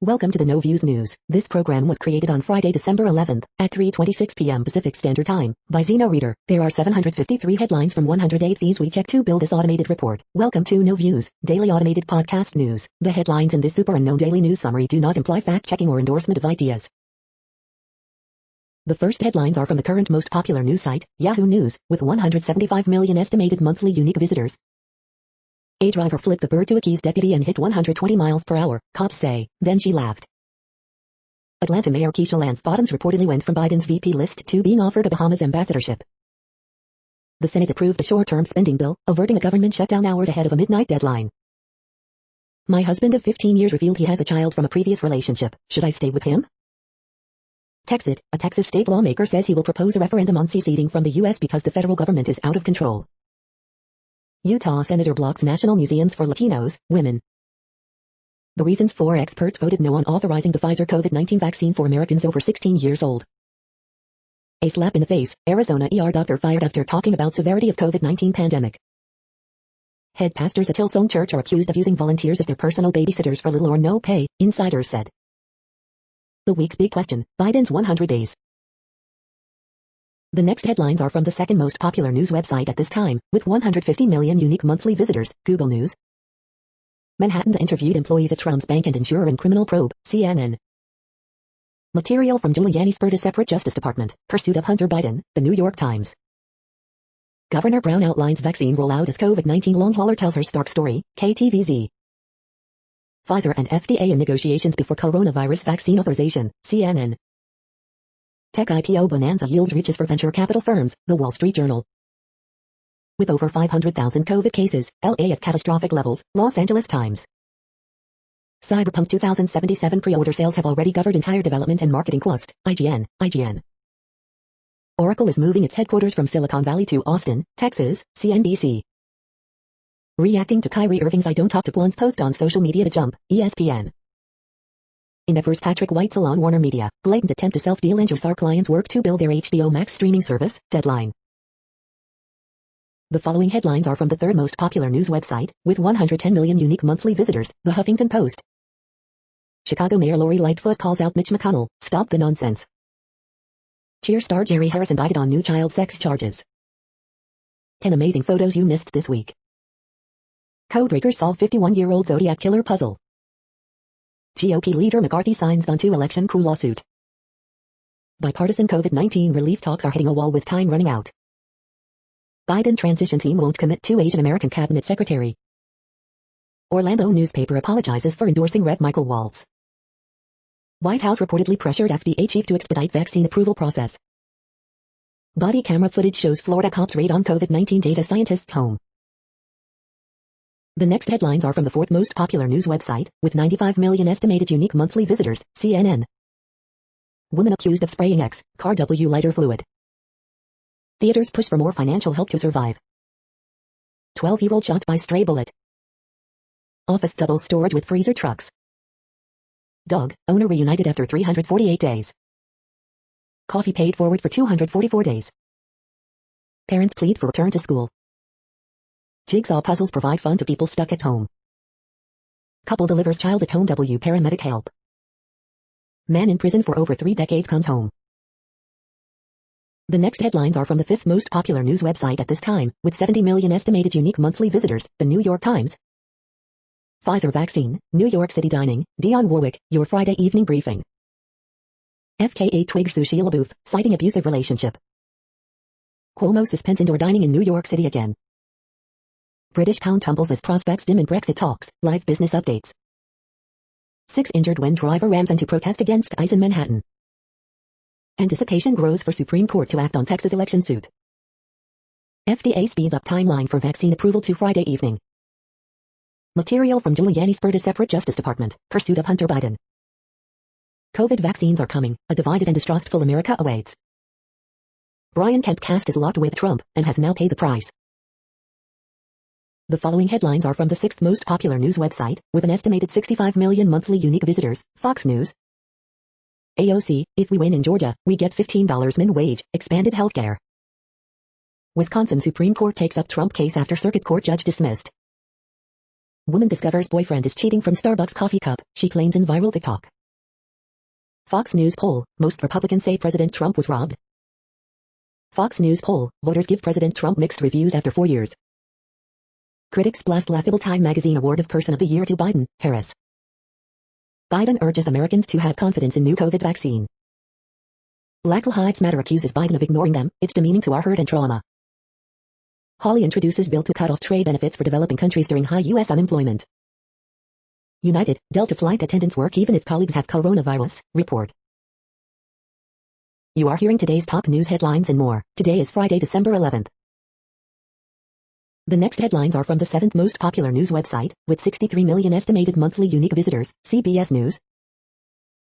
Welcome to the No Views News. This program was created on Friday, December 11th at 3:26 p.m. Pacific Standard Time by Zeno Reader. There are 753 headlines from 108 fees we check to build this automated report. Welcome to No Views, daily automated podcast news. The headlines in this super unknown daily news summary do not imply fact-checking or endorsement of ideas. The first headlines are from the current most popular news site, Yahoo News, with 175 million estimated monthly unique visitors. A driver flipped the bird to a Keys deputy and hit 120 miles per hour, cops say, then she laughed. Atlanta Mayor Keisha Lance Bottoms reportedly went from Biden's VP list to being offered a Bahamas ambassadorship. The Senate approved a short-term spending bill, averting a government shutdown hours ahead of a midnight deadline. My husband of 15 years revealed he has a child from a previous relationship. Should I stay with him? Texit, a Texas state lawmaker says he will propose a referendum on seceding from the U.S. because the federal government is out of control. Utah senator blocks national museums for Latinos, women. The reasons 4 experts voted no on authorizing the Pfizer COVID-19 vaccine for Americans over 16 years old. A slap in the face, Arizona ER doctor fired after talking about severity of COVID-19 pandemic. Head pastors at Hillsong Church are accused of using volunteers as their personal babysitters for little or no pay, insiders said. The week's big question, Biden's 100 days. The next headlines are from the second most popular news website at this time, with 150 million unique monthly visitors, Google News. Manhattan interviewed employees at Trump's bank and insurer in criminal probe, CNN. Material from Giuliani spurred a separate Justice Department, pursuit of Hunter Biden, The New York Times. Governor Brown outlines vaccine rollout as COVID-19 long hauler tells her stark story, KTVZ. Pfizer and FDA in negotiations before coronavirus vaccine authorization, CNN. Tech IPO bonanza yields riches for venture capital firms, The Wall Street Journal. With over 500,000 COVID cases, LA at catastrophic levels, Los Angeles Times. Cyberpunk 2077 pre-order sales have already covered entire development and marketing cost, IGN. Oracle is moving its headquarters from Silicon Valley to Austin, Texas, CNBC. Reacting to Kyrie Irving's I don't talk to blondes post on social media to jump, ESPN. Endeavor's Patrick White Salon Warner Media, blatant attempt to self-deal and our clients work to build their HBO Max streaming service, Deadline. The following headlines are from the third most popular news website, with 110 million unique monthly visitors, The Huffington Post. Chicago Mayor Lori Lightfoot calls out Mitch McConnell, stop the nonsense. Cheer star Jerry Harris indicted on new child sex charges. 10 amazing photos you missed this week. Codebreakers solve 51-year-old Zodiac killer puzzle. GOP leader McCarthy signs on 2 election coup lawsuit. Bipartisan COVID-19 relief talks are hitting a wall with time running out. Biden transition team won't commit to Asian American cabinet secretary. Orlando newspaper apologizes for endorsing Rep. Michael Waltz. White House reportedly pressured FDA chief to expedite vaccine approval process. Body camera footage shows Florida cops raid on COVID-19 data scientist's home. The next headlines are from the fourth most popular news website, with 95 million estimated unique monthly visitors, CNN. Woman accused of spraying car W lighter fluid. Theaters push for more financial help to survive. 12-year-old shot by stray bullet. Office double storage with freezer trucks. Dog, owner reunited after 348 days. Coffee paid forward for 244 days. Parents plead for return to school. Jigsaw puzzles provide fun to people stuck at home. Couple delivers child at home W paramedic help. Man in prison for over 3 decades comes home. The next headlines are from the fifth most popular news website at this time, with 70 million estimated unique monthly visitors, The New York Times. Pfizer vaccine, New York City dining, Dionne Warwick, your Friday evening briefing. FKA twigs Sushi LaBeouf, citing abusive relationship. Cuomo suspends indoor dining in New York City again. British pound tumbles as prospects dim in Brexit talks, live business updates. 6 injured when driver rams into protest against ICE in Manhattan. Anticipation grows for Supreme Court to act on Texas election suit. FDA speeds up timeline for vaccine approval to Friday evening. Material from Giuliani spurred a separate Justice Department, pursuit of Hunter Biden. COVID vaccines are coming, a divided and distrustful America awaits. Brian Kemp cast is locked with Trump, and has now paid the price. The following headlines are from the sixth most popular news website, with an estimated 65 million monthly unique visitors, Fox News. AOC, if we win in Georgia, we get $15 min wage, expanded healthcare. Wisconsin Supreme Court takes up Trump case after circuit court judge dismissed. Woman discovers boyfriend is cheating from Starbucks coffee cup, she claims in viral TikTok. Fox News poll, most Republicans say President Trump was robbed. Fox News poll, voters give President Trump mixed reviews after 4 years. Critics blast laughable Time magazine award of Person of the Year to Biden, Harris. Biden urges Americans to have confidence in new COVID vaccine. Black Lives Matter accuses Biden of ignoring them, it's demeaning to our hurt and trauma. Hawley introduces bill to cut off trade benefits for developing countries during high U.S. unemployment. United, Delta flight attendants work even if colleagues have coronavirus, report. You are hearing today's top news headlines and more. Today is Friday, December 11th. The next headlines are from the 7th most popular news website, with 63 million estimated monthly unique visitors, CBS News.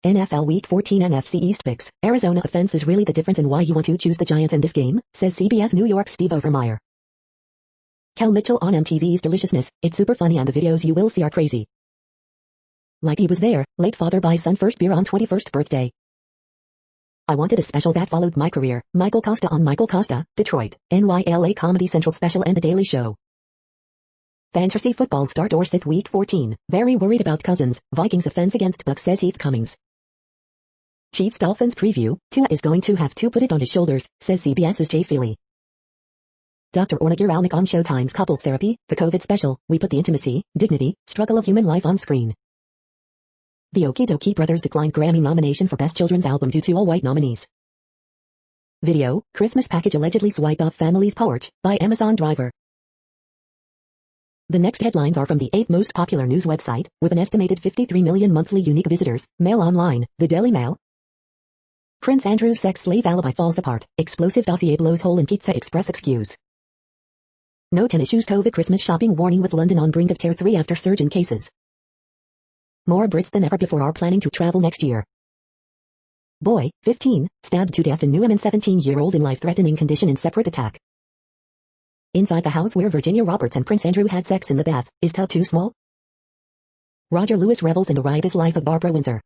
NFL Week 14 NFC East picks. Arizona offense is really the difference in why you want to choose the Giants in this game, says CBS New York's Steve Overmeyer. Kel Mitchell on MTV's Deliciousness, it's super funny and the videos you will see are crazy. Like he was there, late father buys son first beer on 21st birthday. I wanted a special that followed my career, Michael Costa on Michael Costa, Detroit, NYLA Comedy Central Special and The Daily Show. Fantasy football start or sit Week 14, very worried about Cousins, Vikings offense against Bucs says Heath Cummings. Chiefs Dolphins preview, Tua is going to have to put it on his shoulders, says CBS's Jay Feely. Dr. Orna Guralnik on Showtime's Couples Therapy, the COVID special, we put the intimacy, dignity, struggle of human life on screen. The Okie Dokie Brothers declined Grammy nomination for Best Children's Album due to all white nominees. Video, Christmas package allegedly swiped off family's porch, by Amazon driver. The next headlines are from the 8th most popular news website, with an estimated 53 million monthly unique visitors, Mail Online, the Daily Mail. Prince Andrew's sex slave alibi falls apart, explosive dossier blows hole in Pizza Express excuse. No 10 issues COVID Christmas shopping warning with London on brink of Tier 3 after surge in cases. More Brits than ever before are planning to travel next year. Boy, 15, stabbed to death in New Haven 17-year-old in life-threatening condition in separate attack. Inside the house where Virginia Roberts and Prince Andrew had sex in the bath, is tub too small? Roger Lewis revels in the riotous life of Barbara Windsor.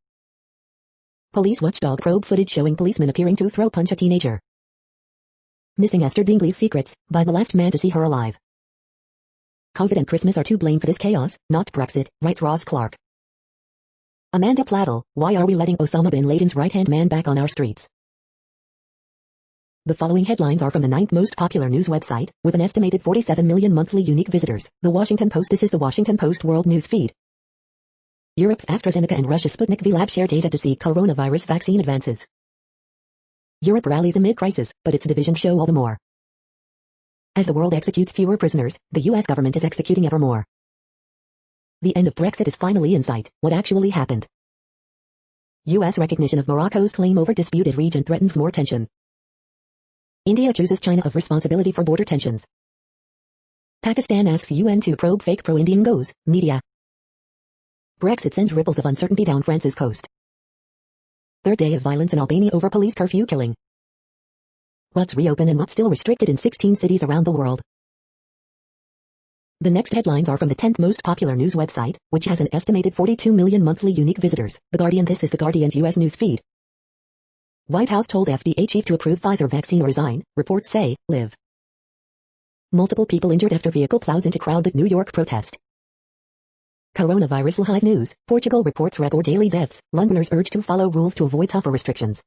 Police watchdog probe footage showing policemen appearing to throw punch a teenager. Missing Esther Dingley's secrets, by the last man to see her alive. COVID and Christmas are to blame for this chaos, not Brexit, writes Ross Clark. Amanda Plattle, why are we letting Osama bin Laden's right-hand man back on our streets? The following headlines are from the 9th most popular news website, with an estimated 47 million monthly unique visitors, The Washington Post. This is The Washington Post World News Feed. Europe's AstraZeneca and Russia's Sputnik V lab share data to see coronavirus vaccine advances. Europe rallies amid crisis, but its divisions show all the more. As the world executes fewer prisoners, the US government is executing ever more. The end of Brexit is finally in sight. What actually happened? US recognition of Morocco's claim over disputed region threatens more tension. India accuses China of responsibility for border tensions. Pakistan asks UN to probe fake pro-Indian goes, media. Brexit sends ripples of uncertainty down France's coast. Third day of violence in Albania over police curfew killing. What's reopened and what's still restricted in 16 cities around the world. The next headlines are from the 10th most popular news website, which has an estimated 42 million monthly unique visitors, The Guardian. This is The Guardian's US news feed. White House told FDA chief to approve Pfizer vaccine or resign, reports say, live. Multiple people injured after vehicle plows into crowded New York protest. Coronavirus live news, Portugal reports record daily deaths, Londoners urged to follow rules to avoid tougher restrictions.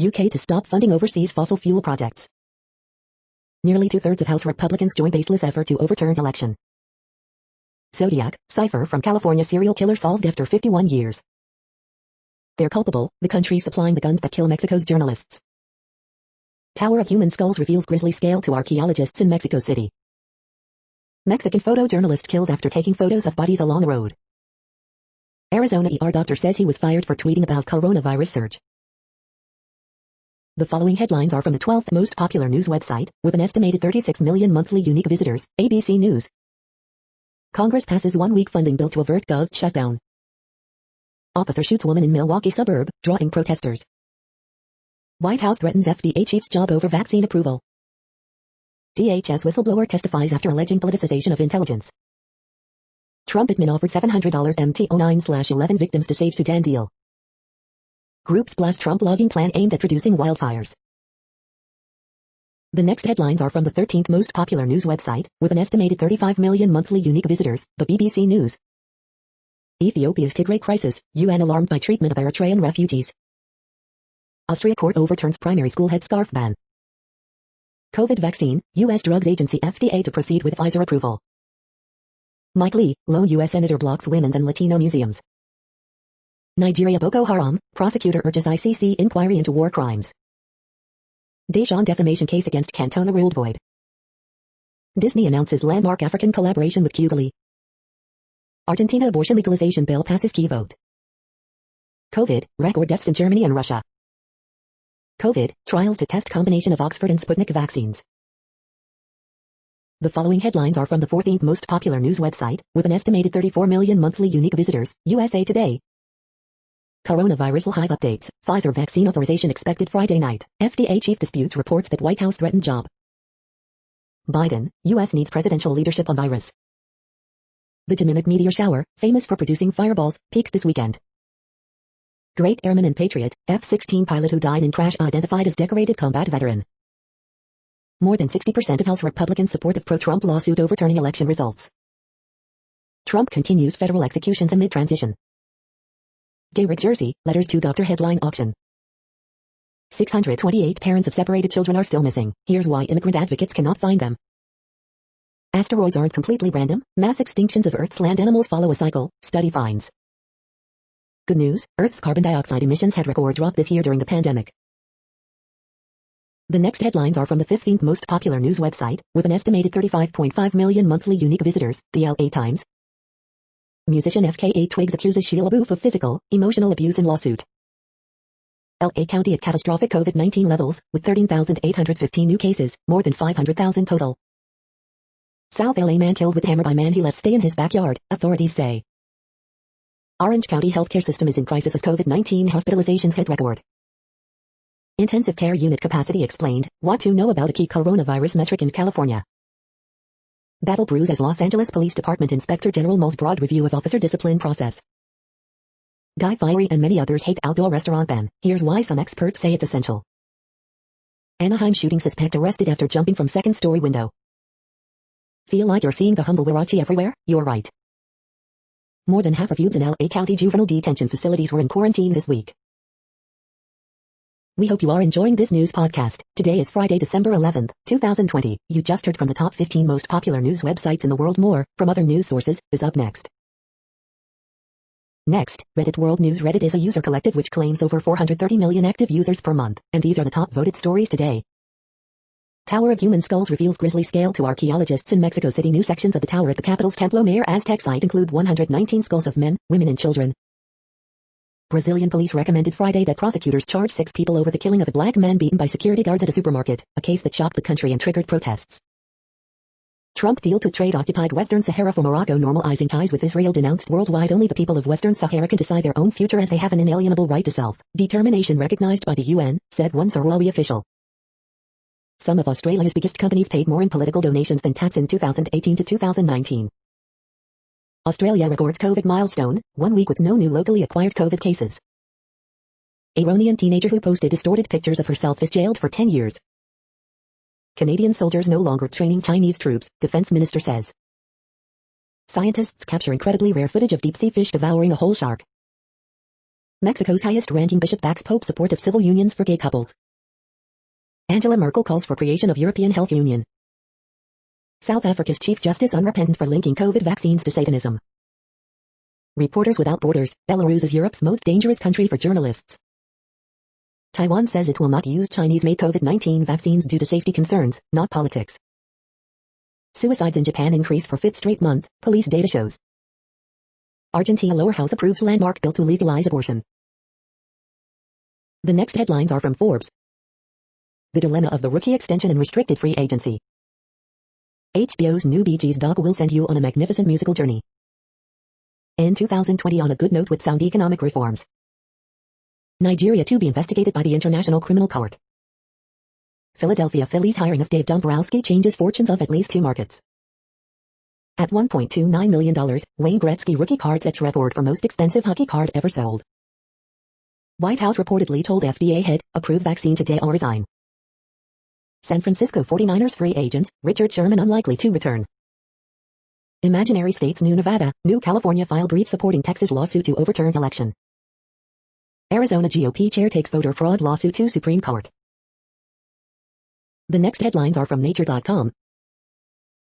UK to stop funding overseas fossil fuel projects. Nearly 2/3 of House Republicans join baseless effort to overturn election. Zodiac, cipher from California serial killer solved after 51 years. They're culpable, the country supplying the guns that kill Mexico's journalists. Tower of Human Skulls reveals grisly scale to archaeologists in Mexico City. Mexican photojournalist killed after taking photos of bodies along the road. Arizona ER doctor says he was fired for tweeting about coronavirus surge. The following headlines are from the 12th most popular news website, with an estimated 36 million monthly unique visitors, ABC News. Congress passes 1-week funding bill to avert Gov shutdown. Officer shoots woman in Milwaukee suburb, drawing protesters. White House threatens FDA chief's job over vaccine approval. DHS whistleblower testifies after alleging politicization of intelligence. Trump admin offered $700 MT09/11 victims to save Sudan deal. Groups blast Trump logging plan aimed at reducing wildfires. The next headlines are from the 13th most popular news website, with an estimated 35 million monthly unique visitors, the BBC News. Ethiopia's Tigray crisis, UN alarmed by treatment of Eritrean refugees. Austria court overturns primary school headscarf ban. COVID vaccine, U.S. Drugs Agency FDA to proceed with Pfizer approval. Mike Lee, lone U.S. Senator blocks women's and Latino museums. Nigeria Boko Haram, prosecutor urges ICC inquiry into war crimes. Deshaun defamation case against Cantona ruled void. Disney announces landmark African collaboration with Kigali. Argentina abortion legalization bill passes key vote. COVID, record deaths in Germany and Russia. COVID, trials to test combination of Oxford and Sputnik vaccines. The following headlines are from the 14th most popular news website, with an estimated 34 million monthly unique visitors, USA Today. Coronavirus live updates, Pfizer vaccine authorization expected Friday night, FDA chief disputes reports that White House threatened job. Biden, U.S. needs presidential leadership on virus. The Geminic meteor shower, famous for producing fireballs, peaks this weekend. Great Airman and Patriot, F-16 pilot who died in crash identified as decorated combat veteran. More than 60% of House Republicans support of pro-Trump lawsuit overturning election results. Trump continues federal executions amid transition. Gayrick Jersey, letters to doctor headline auction. 628 parents of separated children are still missing. Here's why immigrant advocates cannot find them. Asteroids aren't completely random. Mass extinctions of Earth's land animals follow a cycle, study finds. Good news, Earth's carbon dioxide emissions had record drop this year during the pandemic. The next headlines are from the 15th most popular news website, with an estimated 35.5 million monthly unique visitors, the LA Times. Musician FKA Twigs accuses Sheila Booth of physical, emotional abuse in lawsuit. LA County at catastrophic COVID-19 levels, with 13,815 new cases, more than 500,000 total. South LA man killed with hammer by man he let stay in his backyard, authorities say. Orange County healthcare system is in crisis as COVID-19 hospitalizations hit record. Intensive care unit capacity explained, what to know about a key coronavirus metric in California. Battle brews as Los Angeles Police Department Inspector General mulls broad review of officer discipline process. Guy Fieri and many others hate outdoor restaurant ban. Here's why some experts say it's essential. Anaheim shooting suspect arrested after jumping from second-story window. Feel like you're seeing the humble Warachi everywhere? You're right. More than half of youths in LA County juvenile detention facilities were in quarantine this week. We hope you are enjoying this news podcast. Today is Friday, December 11th, 2020. You just heard from the top 15 most popular news websites in the world. More from other news sources is up next. Next, Reddit World News. Reddit is a user collective which claims over 430 million active users per month, and these are the top voted stories today. Tower of Human Skulls reveals grisly scale to archaeologists in Mexico City. New sections of the tower at the capital's Templo Mayor Aztec site include 119 skulls of men, women and children. Brazilian police recommended Friday that prosecutors charge 6 people over the killing of a black man beaten by security guards at a supermarket, a case that shocked the country and triggered protests. Trump deal to trade occupied Western Sahara for Morocco. Normalizing ties with Israel denounced worldwide. Only the people of Western Sahara can decide their own future as they have an inalienable right to self-determination recognized by the UN, said one Sahrawi official. Some of Australia's biggest companies paid more in political donations than tax in 2018 to 2019. Australia records COVID milestone, 1 week with no new locally acquired COVID cases. Iranian teenager who posted distorted pictures of herself is jailed for 10 years. Canadian soldiers no longer training Chinese troops, defense minister says. Scientists capture incredibly rare footage of deep-sea fish devouring a whole shark. Mexico's highest-ranking bishop backs Pope support of civil unions for gay couples. Angela Merkel calls for creation of European Health Union. South Africa's Chief Justice unrepentant for linking COVID vaccines to Satanism. Reporters Without Borders, Belarus is Europe's most dangerous country for journalists. Taiwan says it will not use Chinese-made COVID-19 vaccines due to safety concerns, not politics. Suicides in Japan increase for 5th straight month, police data shows. Argentina lower house approves landmark bill to legalize abortion. The next headlines are from Forbes. The dilemma of the rookie extension and restricted free agency. HBO's new Bee Gees doc will send you on a magnificent musical journey. In 2020 on a good note with sound economic reforms. Nigeria to be investigated by the International Criminal Court. Philadelphia Phillies hiring of Dave Dombrowski changes fortunes of at least 2 markets. At $1.29 million, Wayne Gretzky rookie card sets record for most expensive hockey card ever sold. White House reportedly told FDA head, approve vaccine today or resign. San Francisco 49ers free agents, Richard Sherman unlikely to return. Imaginary states New Nevada, New California file brief supporting Texas lawsuit to overturn election. Arizona GOP chair takes voter fraud lawsuit to Supreme Court. The next headlines are from Nature.com.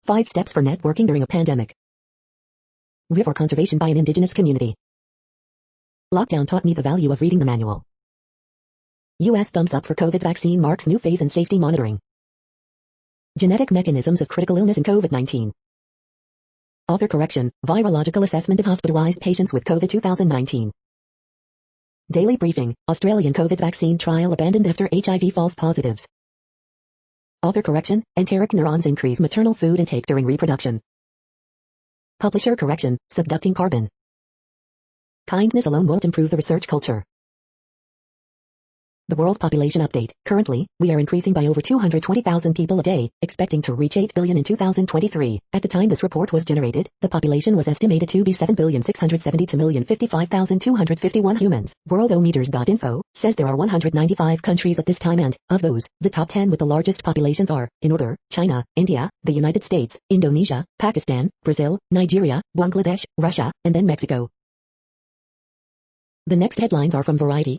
5 steps for networking during a pandemic. River conservation by an indigenous community. Lockdown taught me the value of reading the manual. U.S. thumbs up for COVID vaccine marks new phase in safety monitoring. Genetic mechanisms of critical illness in COVID-19. Author correction, virological assessment of hospitalized patients with COVID 2019. Daily briefing, Australian COVID vaccine trial abandoned after HIV false positives. Author correction, enteric neurons increase maternal food intake during reproduction. Publisher correction, subducting carbon. Kindness alone won't improve the research culture. The world population update. Currently, we are increasing by over 220,000 people a day, expecting to reach 8 billion in 2023. At the time this report was generated, the population was estimated to be 7,672,055,251 humans. Worldometers.info says there are 195 countries at this time and, of those, the top 10 with the largest populations are, in order, China, India, the United States, Indonesia, Pakistan, Brazil, Nigeria, Bangladesh, Russia, and then Mexico. The next headlines are from Variety.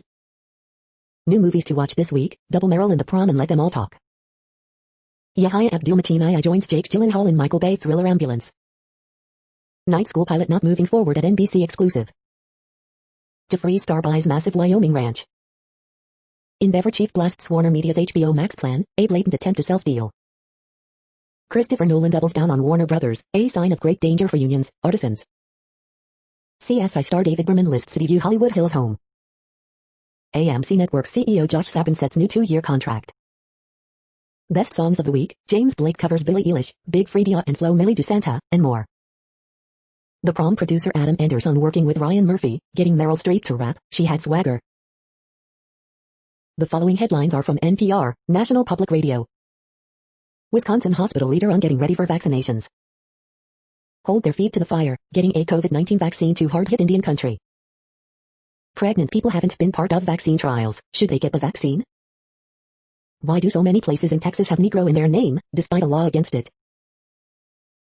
New movies to watch this week, Double Meryl in the Prom and Let Them All Talk. Yahya Abdul-Mateen joins Jake Gyllenhaal in Michael Bay thriller Ambulance. Night School pilot not moving forward at NBC exclusive. To freeze Star buys massive Wyoming ranch. Endeavor chief blasts Warner Media's HBO Max plan, a blatant attempt to self-deal. Christopher Nolan doubles down on Warner Brothers, a sign of great danger for unions, artisans. CSI star David Berman lists City View Hollywood Hills home. AMC Network CEO Josh Sabin sets new 2-year contract. Best songs of the week, James Blake covers Billie Eilish, Big Freedia and Flo Milli DeSanta, and more. The Prom producer Adam Anderson working with Ryan Murphy, getting Meryl Streep to rap, she had swagger. The following headlines are from NPR, National Public Radio. Wisconsin hospital leader on getting ready for vaccinations. Hold their feet to the fire, getting a COVID-19 vaccine to hard-hit Indian country. Pregnant people haven't been part of vaccine trials. Should they get the vaccine? Why do so many places in Texas have Negro in their name, despite a law against it?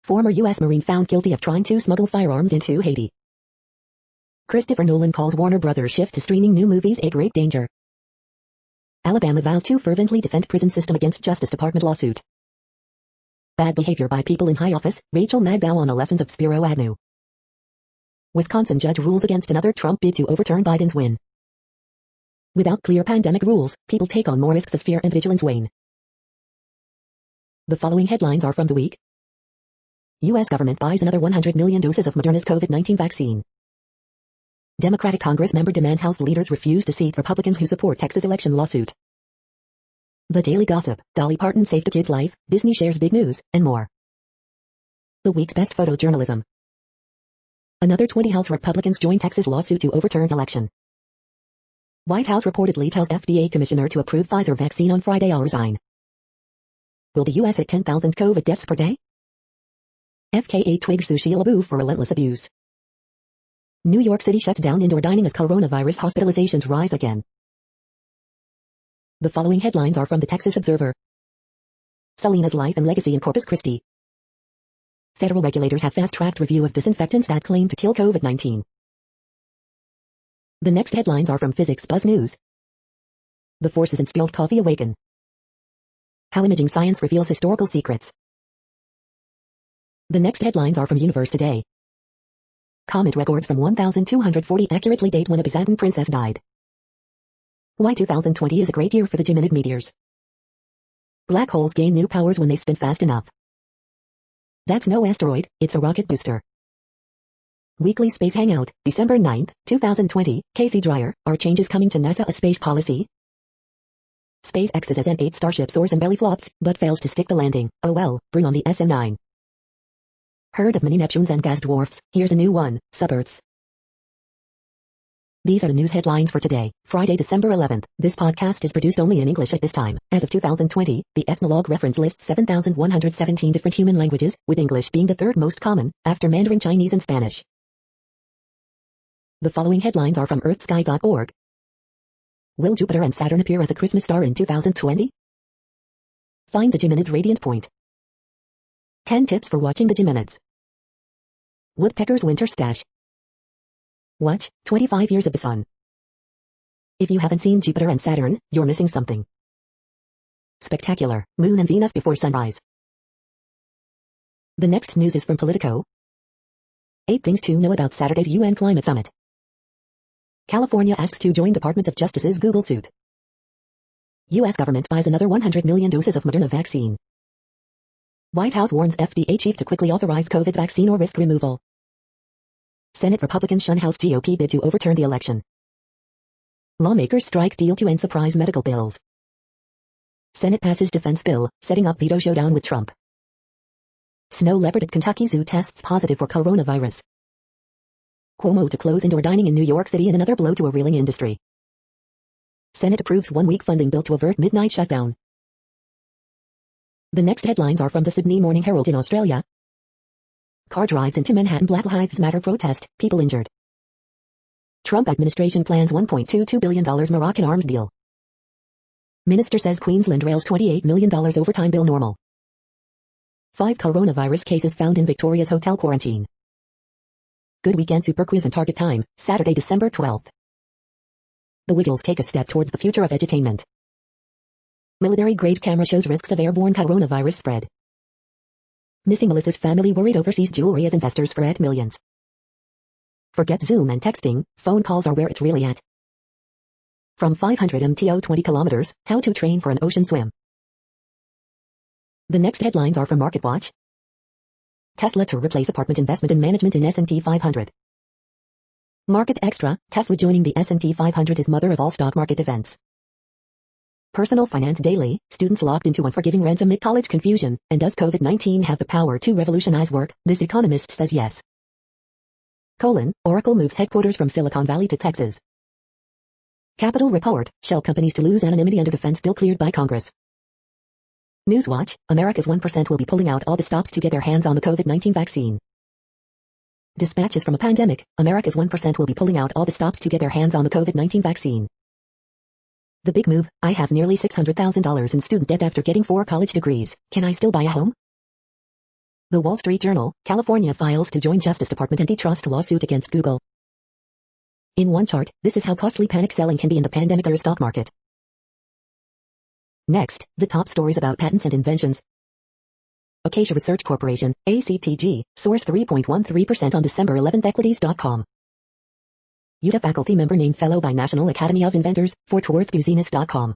Former U.S. Marine found guilty of trying to smuggle firearms into Haiti. Christopher Nolan calls Warner Brothers shift to streaming new movies a great danger. Alabama vows to fervently defend prison system against Justice Department lawsuit. Bad behavior by people in high office, Rachel Maddow on the lessons of Spiro Agnew. Wisconsin judge rules against another Trump bid to overturn Biden's win. Without clear pandemic rules, people take on more risks as fear and vigilance wane. The following headlines are from the week. U.S. government buys another 100 million doses of Moderna's COVID-19 vaccine. Democratic Congress member demands House leaders refuse to seat Republicans who support Texas election lawsuit. The Daily Gossip, Dolly Parton saved a kid's life, Disney shares big news, and more. The week's best photojournalism. Another 20 House Republicans join Texas lawsuit to overturn election. White House reportedly tells FDA commissioner to approve Pfizer vaccine on Friday. I'll resign. Will the U.S. hit 10,000 COVID deaths per day? FKA twigs Sushi LaBeouf for relentless abuse. New York City shuts down indoor dining as coronavirus hospitalizations rise again. The following headlines are from the Texas Observer. Selena's life and legacy in Corpus Christi. Federal regulators have fast-tracked review of disinfectants that claim to kill COVID-19. The next headlines are from Physics Buzz News. The forces in spilled coffee awaken. How imaging science reveals historical secrets. The next headlines are from Universe Today. Comet records from 1240 accurately date when a Byzantine princess died. Why 2020 is a great year for the Geminid meteors. Black holes gain new powers when they spin fast enough. That's no asteroid, it's a rocket booster. Weekly Space Hangout, December 9th, 2020, Casey Dreyer, are changes coming to NASA a space policy? SpaceX's SM-8 Starship soars and belly flops, but fails to stick the landing. Oh well, bring on the SM-9. Heard of mini-Neptunes and gas dwarfs? Here's a new one, subearths. These are the news headlines for today, Friday, December 11th. This podcast is produced only in English at this time. As of 2020, the Ethnologue reference lists 7,117 different human languages, with English being the third most common, after Mandarin Chinese and Spanish. The following headlines are from earthsky.org. Will Jupiter and Saturn appear as a Christmas star in 2020? Find the Geminids radiant point. 10 tips for watching the Geminids. Woodpecker's winter stash. Watch 25 years of the sun. If you haven't seen Jupiter and Saturn, you're missing something. Spectacular, Moon and Venus before sunrise. The next news is from Politico. 8 things to know about Saturday's UN Climate Summit. California asks to join Department of Justice's Google suit. U.S. government buys another 100 million doses of Moderna vaccine. White House warns FDA chief to quickly authorize COVID vaccine or risk removal. Senate Republicans shun House GOP bid to overturn the election. Lawmakers strike deal to end surprise medical bills. Senate passes defense bill, setting up veto showdown with Trump. Snow leopard at Kentucky Zoo tests positive for coronavirus. Cuomo to close indoor dining in New York City in another blow to a reeling industry. Senate approves 1-week funding bill to avert midnight shutdown. The next headlines are from the Sydney Morning Herald in Australia. Car drives into Manhattan Black Lives Matter protest, people injured. Trump administration plans $1.22 billion Moroccan arms deal. Minister says Queensland rails $28 million overtime bill normal. 5 coronavirus cases found in Victoria's hotel quarantine. Good weekend super quiz and target time, Saturday, December 12th. The Wiggles take a step towards the future of edutainment. Military-grade camera shows risks of airborne coronavirus spread. Missing Melissa's family worried overseas jewelry as investors fret millions. Forget Zoom and texting, phone calls are where it's really at. From 500 MTO 20 kilometers, how to train for an ocean swim. The next headlines are from MarketWatch. Tesla to replace apartment investment and management in S&P 500. Market Extra, Tesla joining the S&P 500 is mother of all stock market events. Personal Finance Daily, students locked into unforgiving rents amid college confusion, and does COVID-19 have the power to revolutionize work? This economist says yes. Oracle moves headquarters from Silicon Valley to Texas. Capital Report, shell companies to lose anonymity under defense bill cleared by Congress. Newswatch, America's 1% will be pulling out all the stops to get their hands on the COVID-19 vaccine. Dispatches from a pandemic, America's 1% will be pulling out all the stops to get their hands on the COVID-19 vaccine. The big move, I have nearly $600,000 in student debt after getting 4 college degrees, can I still buy a home? The Wall Street Journal, California files to join Justice Department antitrust lawsuit against Google. In one chart, this is how costly panic selling can be in the pandemic-era stock market. Next, the top stories about patents and inventions. Acacia Research Corporation, ACTG, source 3.13% on December 11th equities.com. UTA faculty member named fellow by National Academy of Inventors, Fort Worth Business.com.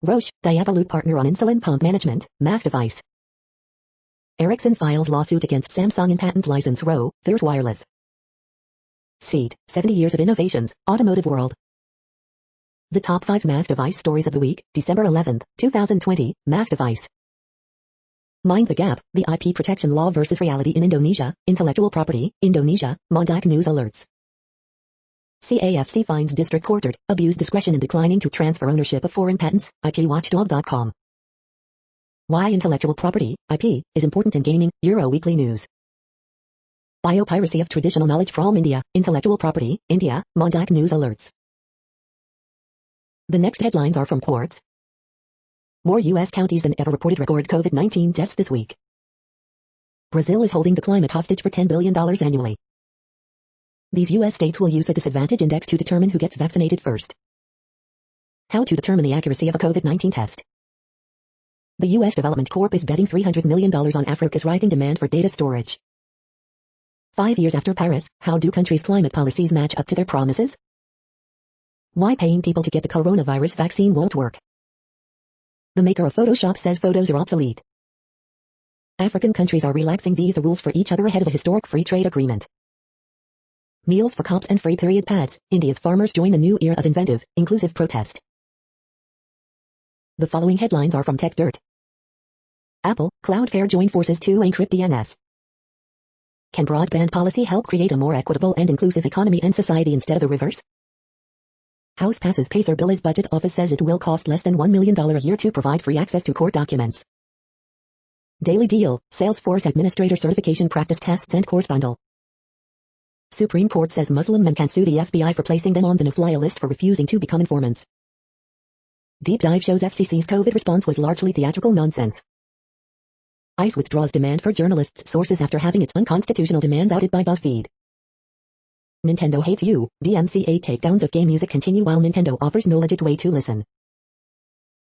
Roche, Diavolute partner on insulin pump management, mass device. Ericsson files lawsuit against Samsung in patent license Roe, Fierce Wireless. Seed, 70 years of innovations, automotive world. The top 5 mass device stories of the week, December 11th, 2020, mass device. Mind the Gap, the IP protection law versus reality in Indonesia, intellectual property, Indonesia, Mondak News alerts. CAFC finds district court abused discretion in declining to transfer ownership of foreign patents, IPWatchdog.com. Why intellectual property, IP, is important in gaming, Euro Weekly News. Biopiracy of traditional knowledge from India, intellectual property, India, Mondak News alerts. The next headlines are from Quartz. More U.S. counties than ever reported record COVID-19 deaths this week. Brazil is holding the climate hostage for $10 billion annually. These U.S. states will use the disadvantage index to determine who gets vaccinated first. How to determine the accuracy of a COVID-19 test. The U.S. Development Corp is betting $300 million on Africa's rising demand for data storage. 5 years after Paris, how do countries' climate policies match up to their promises? Why paying people to get the coronavirus vaccine won't work. The maker of Photoshop says photos are obsolete. African countries are relaxing visa rules for each other ahead of a historic free trade agreement. Meals for cops and free period pads, India's farmers join a new era of inventive, inclusive protest. The following headlines are from Tech Dirt. Apple, Cloudflare join forces to encrypt DNS. Can broadband policy help create a more equitable and inclusive economy and society instead of the reverse? House passes Pacer bill as budget office says it will cost less than $1 million a year to provide free access to court documents. Daily Deal, Salesforce Administrator Certification Practice Tests and Course Bundle. Supreme Court says Muslim men can sue the FBI for placing them on the no-fly list for refusing to become informants. Deep Dive shows FCC's COVID response was largely theatrical nonsense. ICE withdraws demand for journalists' sources after having its unconstitutional demands outed by BuzzFeed. Nintendo hates you. DMCA takedowns of game music continue while Nintendo offers no legit way to listen.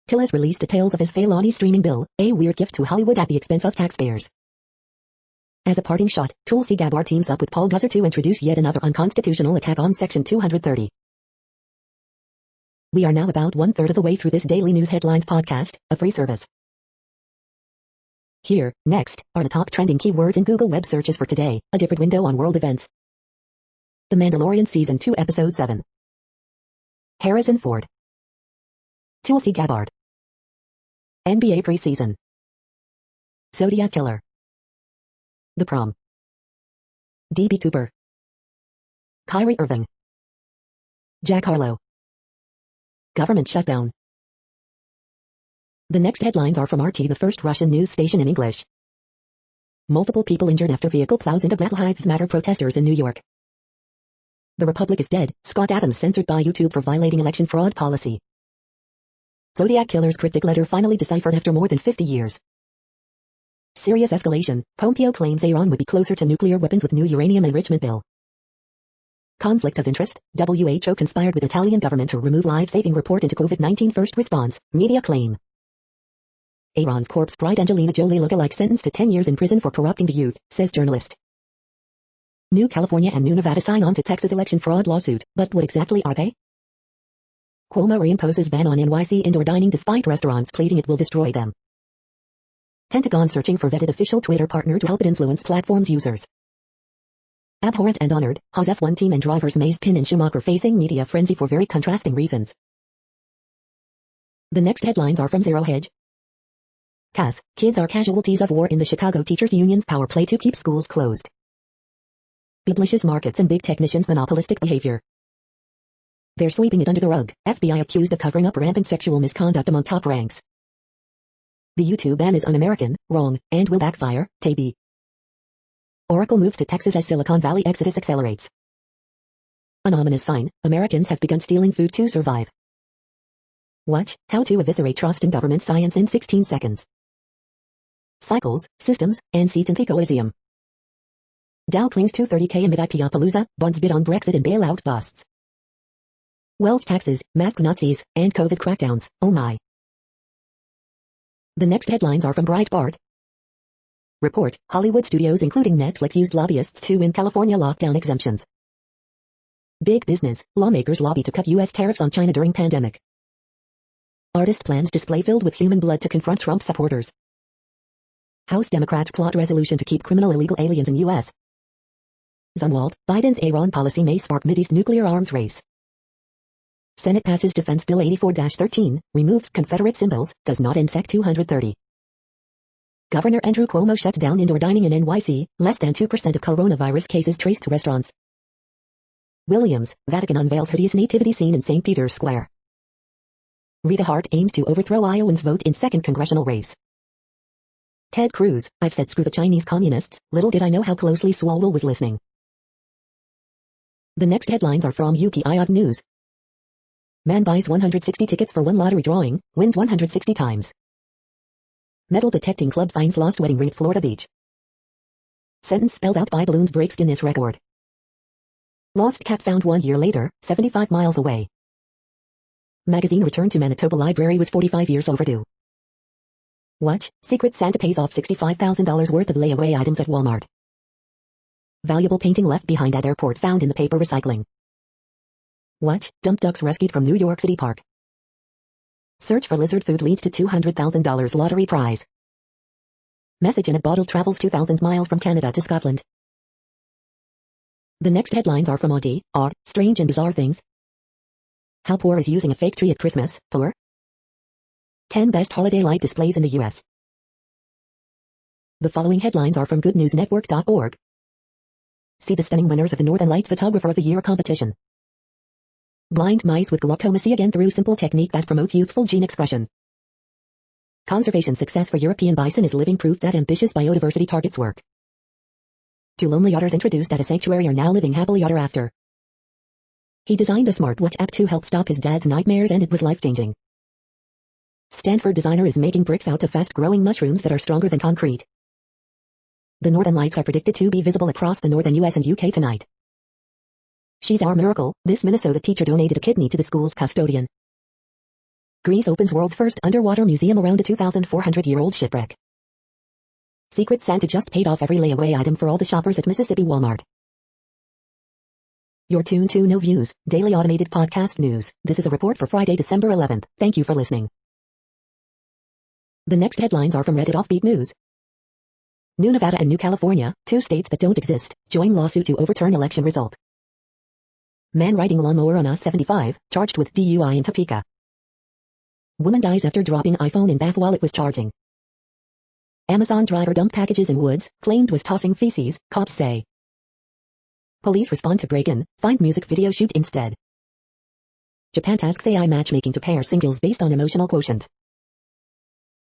Tillis released details of his Failani streaming bill, a weird gift to Hollywood at the expense of taxpayers. As a parting shot, Tulsi Gabbard teams up with Paul Gusser to introduce yet another unconstitutional attack on Section 230. We are now about 1/3 of the way through this daily news headlines podcast, a free service. Here, next, are the top trending keywords in Google web searches for today, a different window on world events. The Mandalorian Season 2 Episode 7. Harrison Ford. Tulsi Gabbard. NBA preseason. Zodiac Killer. The Prom. D.B. Cooper. Kyrie Irving. Jack Harlow. Government shutdown. The next headlines are from RT, the first Russian news station in English. Multiple people injured after vehicle plows into Black Lives Matter protesters in New York. The Republic is dead. Scott Adams censored by YouTube for violating election fraud policy. Zodiac Killer's cryptic letter finally deciphered after more than 50 years. Serious escalation. Pompeo claims Iran would be closer to nuclear weapons with new uranium enrichment bill. Conflict of interest. WHO conspired with Italian government to remove life-saving report into COVID-19 first response. Media claim. Iran's corpse bride Angelina Jolie lookalike sentenced to 10 years in prison for corrupting the youth, says journalist. New California and New Nevada sign on to Texas election fraud lawsuit, but what exactly are they? Cuomo reimposes ban on NYC indoor dining despite restaurants pleading it will destroy them. Pentagon searching for vetted official Twitter partner to help it influence platform's users. Abhorrent and honored, Haas F1 team and drivers Mazepin and Schumacher facing media frenzy for very contrasting reasons. The next headlines are from Zero Hedge. CAS, kids are casualties of war in the Chicago Teachers Union's power play to keep schools closed. Publishes markets and big technicians' monopolistic behavior. They're sweeping it under the rug. FBI accused of covering up rampant sexual misconduct among top ranks. The YouTube ban is un-American, wrong, and will backfire. Taby. Oracle moves to Texas as Silicon Valley exodus accelerates. An ominous sign, Americans have begun stealing food to survive. Watch, how to eviscerate trust in government science in 16 seconds. Cycles, systems, and seats in the Coliseum. Dow clings to 30K amid IPO-palooza, bonds bid on Brexit and bailout busts. Wealth taxes, masked Nazis, and COVID crackdowns, oh my. The next headlines are from Breitbart. Report, Hollywood studios including Netflix used lobbyists to win California lockdown exemptions. Big business, lawmakers lobby to cut U.S. tariffs on China during pandemic. Artist plans display filled with human blood to confront Trump supporters. House Democrats plot resolution to keep criminal illegal aliens in U.S. Zumwalt, Biden's Iran policy may spark Mideast nuclear arms race. Senate passes Defense Bill 84-13, removes Confederate symbols, does not end Sec 230. Governor Andrew Cuomo shuts down indoor dining in NYC, less than 2% of coronavirus cases traced to restaurants. Williams, Vatican unveils hideous nativity scene in St. Peter's Square. Rita Hart aims to overthrow Iowans' vote in second congressional race. Ted Cruz, I've said screw the Chinese communists, little did I know how closely Swalwell was listening. The next headlines are from UPI News. Man buys 160 tickets for one lottery drawing, wins 160 times. Metal detecting club finds lost wedding ring at Florida Beach. Sentence spelled out by balloons breaks Guinness record. Lost cat found 1 year later, 75 miles away. Magazine return to Manitoba Library was 45 years overdue. Watch, Secret Santa pays off $65,000 worth of layaway items at Walmart. Valuable painting left behind at airport found in the paper recycling. Watch, dump ducks rescued from New York City Park. Search for lizard food leads to $200,000 lottery prize. Message in a bottle travels 2,000 miles from Canada to Scotland. The next headlines are from Odd, Strange and Bizarre Things. How poor is using a fake tree at Christmas, Thor? 10 best holiday light displays in the U.S. The following headlines are from goodnewsnetwork.org. See the stunning winners of the Northern Lights Photographer of the Year competition. Blind mice with glaucoma see again through simple technique that promotes youthful gene expression. Conservation success for European bison is living proof that ambitious biodiversity targets work. 2 lonely otters introduced at a sanctuary are now living happily ever after. He designed a smartwatch app to help stop his dad's nightmares and it was life-changing. Stanford designer is making bricks out of fast-growing mushrooms that are stronger than concrete. The northern lights are predicted to be visible across the northern US and UK tonight. She's our miracle. This Minnesota teacher donated a kidney to the school's custodian. Greece opens world's first underwater museum around a 2,400-year-old shipwreck. Secret Santa just paid off every layaway item for all the shoppers at Mississippi Walmart. You're tuned to No Views, daily automated podcast news. This is a report for Friday, December 11th. Thank you for listening. The next headlines are from Reddit Offbeat News. New Nevada and New California, two states that don't exist, join lawsuit to overturn election result. Man riding lawnmower on I-75, charged with DUI in Topeka. Woman dies after dropping iPhone in bath while it was charging. Amazon driver dumped packages in woods, claimed was tossing feces, cops say. Police respond to break-in, find music video shoot instead. Japan tasks AI matchmaking to pair singles based on emotional quotient.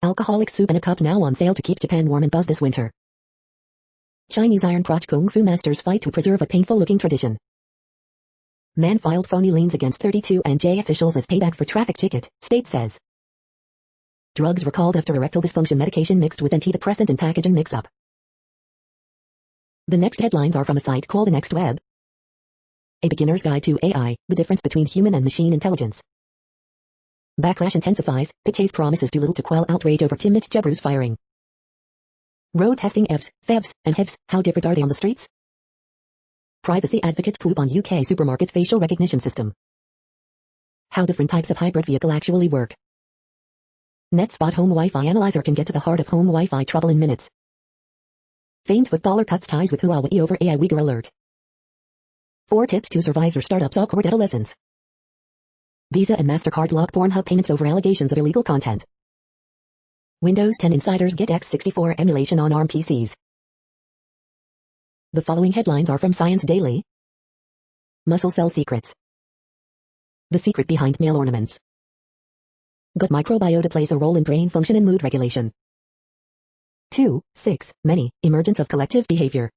Alcoholic soup in a cup now on sale to keep Japan warm and buzz this winter. Chinese iron crotch kung fu masters fight to preserve a painful-looking tradition. Man filed phony liens against 32NJ officials as payback for traffic ticket, state says. Drugs recalled after erectile dysfunction medication mixed with antidepressant and packaging mix-up. The next headlines are from a site called The Next Web. A beginner's guide to AI, the difference between human and machine intelligence. Backlash intensifies, Pichase promises do little to quell outrage over Timnit Gebru's firing. Road testing EVs, FEVs, and HEVs, how different are they on the streets? Privacy advocates poop on UK supermarket's facial recognition system. How different types of hybrid vehicle actually work. NetSpot Home Wi-Fi Analyzer can get to the heart of home Wi-Fi trouble in minutes. Famed footballer cuts ties with Huawei over AI Uyghur alert. 4 tips to survive your startup's awkward adolescence. Visa and MasterCard block Pornhub payments over allegations of illegal content. Windows 10 insiders get x64 emulation on ARM PCs. The following headlines are from Science Daily. Muscle cell secrets. The secret behind male ornaments. Gut microbiota plays a role in brain function and mood regulation. 2, 6, many, emergence of collective behavior.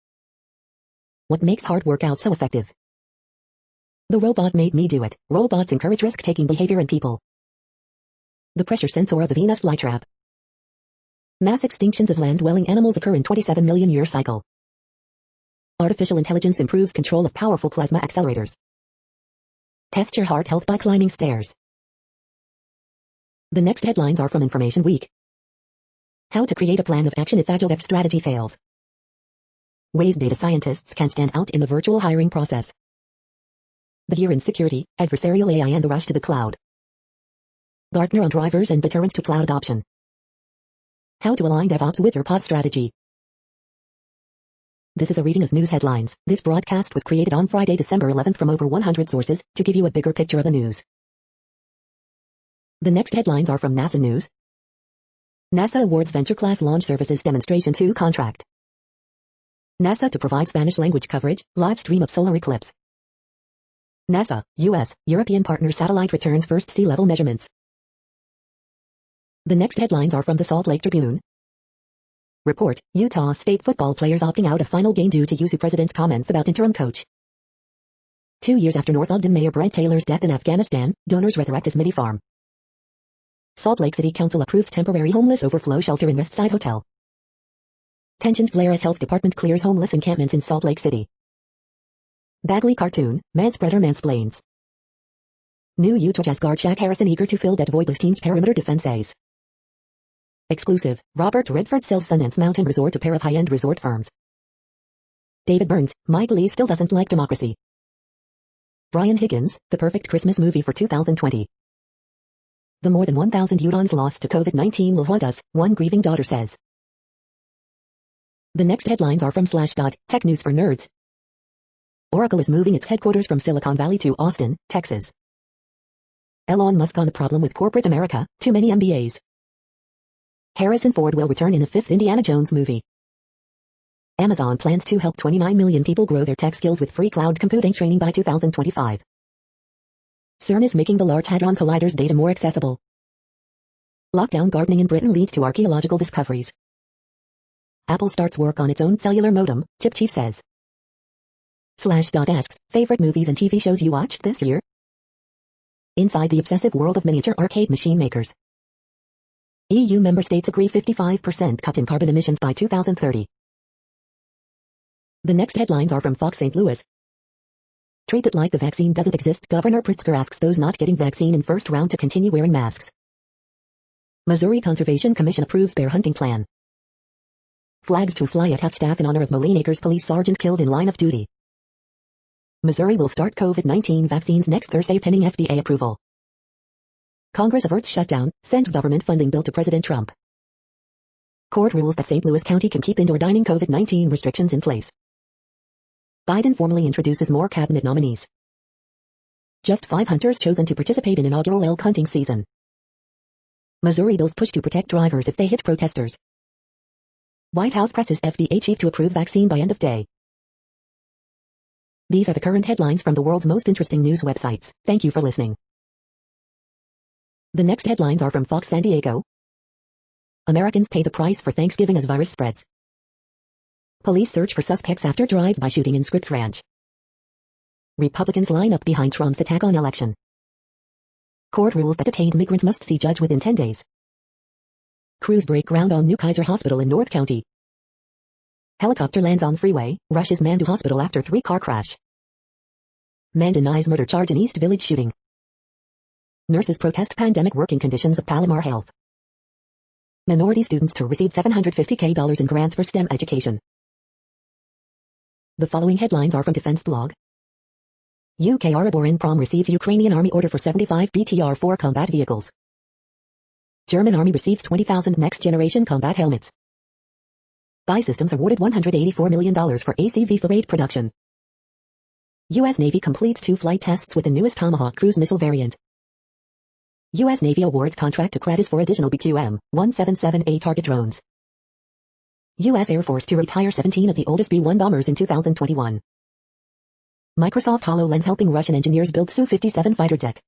What makes hard workout so effective? The robot made me do it. Robots encourage risk-taking behavior in people. The pressure sensor of the Venus flytrap. Mass extinctions of land-dwelling animals occur in 27 million year cycle. Artificial intelligence improves control of powerful plasma accelerators. Test your heart health by climbing stairs. The next headlines are from Information Week. How to create a plan of action if Agile Dev strategy fails. Ways data scientists can stand out in the virtual hiring process. The year in security, adversarial AI and the rush to the cloud. Gartner on drivers and deterrence to cloud adoption. How to align DevOps with your pod strategy. This is a reading of news headlines. This broadcast was created on Friday, December 11th from over 100 sources to give you a bigger picture of the news. The next headlines are from NASA News. NASA awards Venture Class Launch Services Demonstration 2 contract. NASA to provide Spanish language coverage, live stream of solar eclipse. NASA, U.S., European partner satellite returns first sea level measurements. The next headlines are from the Salt Lake Tribune. Report, Utah State football players opting out of final game due to USU president's comments about interim coach. 2 years after North Ogden Mayor Brent Taylor's death in Afghanistan, donors resurrect his Mitty farm. Salt Lake City Council approves temporary homeless overflow shelter in Westside Hotel. Tensions flare as Health Department clears homeless encampments in Salt Lake City. Bagley cartoon, Manspreader mansplains. New Utah Jazz guard Shaq Harrison eager to fill that voidless team's perimeter defense ace. Exclusive, Robert Redford sells Sundance Mountain Resort to pair of high-end resort firms. David Burns, Mike Lee still doesn't like democracy. Brian Higgins, the perfect Christmas movie for 2020. The more than 1,000 Utahns lost to COVID-19 will haunt us, one grieving daughter says. The next headlines are from Slashdot, Tech News for Nerds. Oracle is moving its headquarters from Silicon Valley to Austin, Texas. Elon Musk on the problem with corporate America, too many MBAs. Harrison Ford will return in a 5th Indiana Jones movie. Amazon plans to help 29 million people grow their tech skills with free cloud computing training by 2025. CERN is making the Large Hadron Collider's data more accessible. Lockdown gardening in Britain leads to archaeological discoveries. Apple starts work on its own cellular modem, chip chief says. Slashdot asks, favorite movies and TV shows you watched this year? Inside the obsessive world of miniature arcade machine makers. EU member states agree 55% cut in carbon emissions by 2030. The next headlines are from Fox St. Louis. Treat it like the vaccine doesn't exist. Governor Pritzker asks those not getting vaccine in first round to continue wearing masks. Missouri Conservation Commission approves bear hunting plan. Flags to fly at half-staff in honor of Moline Acres police sergeant killed in line of duty. Missouri will start COVID-19 vaccines next Thursday pending FDA approval. Congress averts shutdown, sends government funding bill to President Trump. Court rules that St. Louis County can keep indoor dining COVID-19 restrictions in place. Biden formally introduces more cabinet nominees. Just 5 hunters chosen to participate in inaugural elk hunting season. Missouri bills push to protect drivers if they hit protesters. White House presses FDA chief to approve vaccine by end of day. These are the current headlines from the world's most interesting news websites. Thank you for listening. The next headlines are from Fox San Diego. Americans pay the price for Thanksgiving as virus spreads. Police search for suspects after drive-by shooting in Scripps Ranch. Republicans line up behind Trump's attack on election. Court rules that detained migrants must see judge within 10 days. Crews break ground on new Kaiser Hospital in North County. Helicopter lands on freeway, rushes man to hospital after 3-car crash. Man denies murder charge in East Village shooting. Nurses protest pandemic working conditions of Palomar Health. Minority students to receive $750K in grants for STEM education. The following headlines are from Defense Blog. UK Airborne receives Ukrainian Army order for 75 BTR-4 combat vehicles. German Army receives 20,000 next-generation combat helmets. Buy Systems awarded $184 million for ACV Florade production. U.S. Navy completes 2 flight tests with the newest Tomahawk cruise missile variant. U.S. Navy awards contract to Kratos for additional BQM-177A target drones. U.S. Air Force to retire 17 of the oldest B-1 bombers in 2021. Microsoft HoloLens helping Russian engineers build Su-57 fighter jet.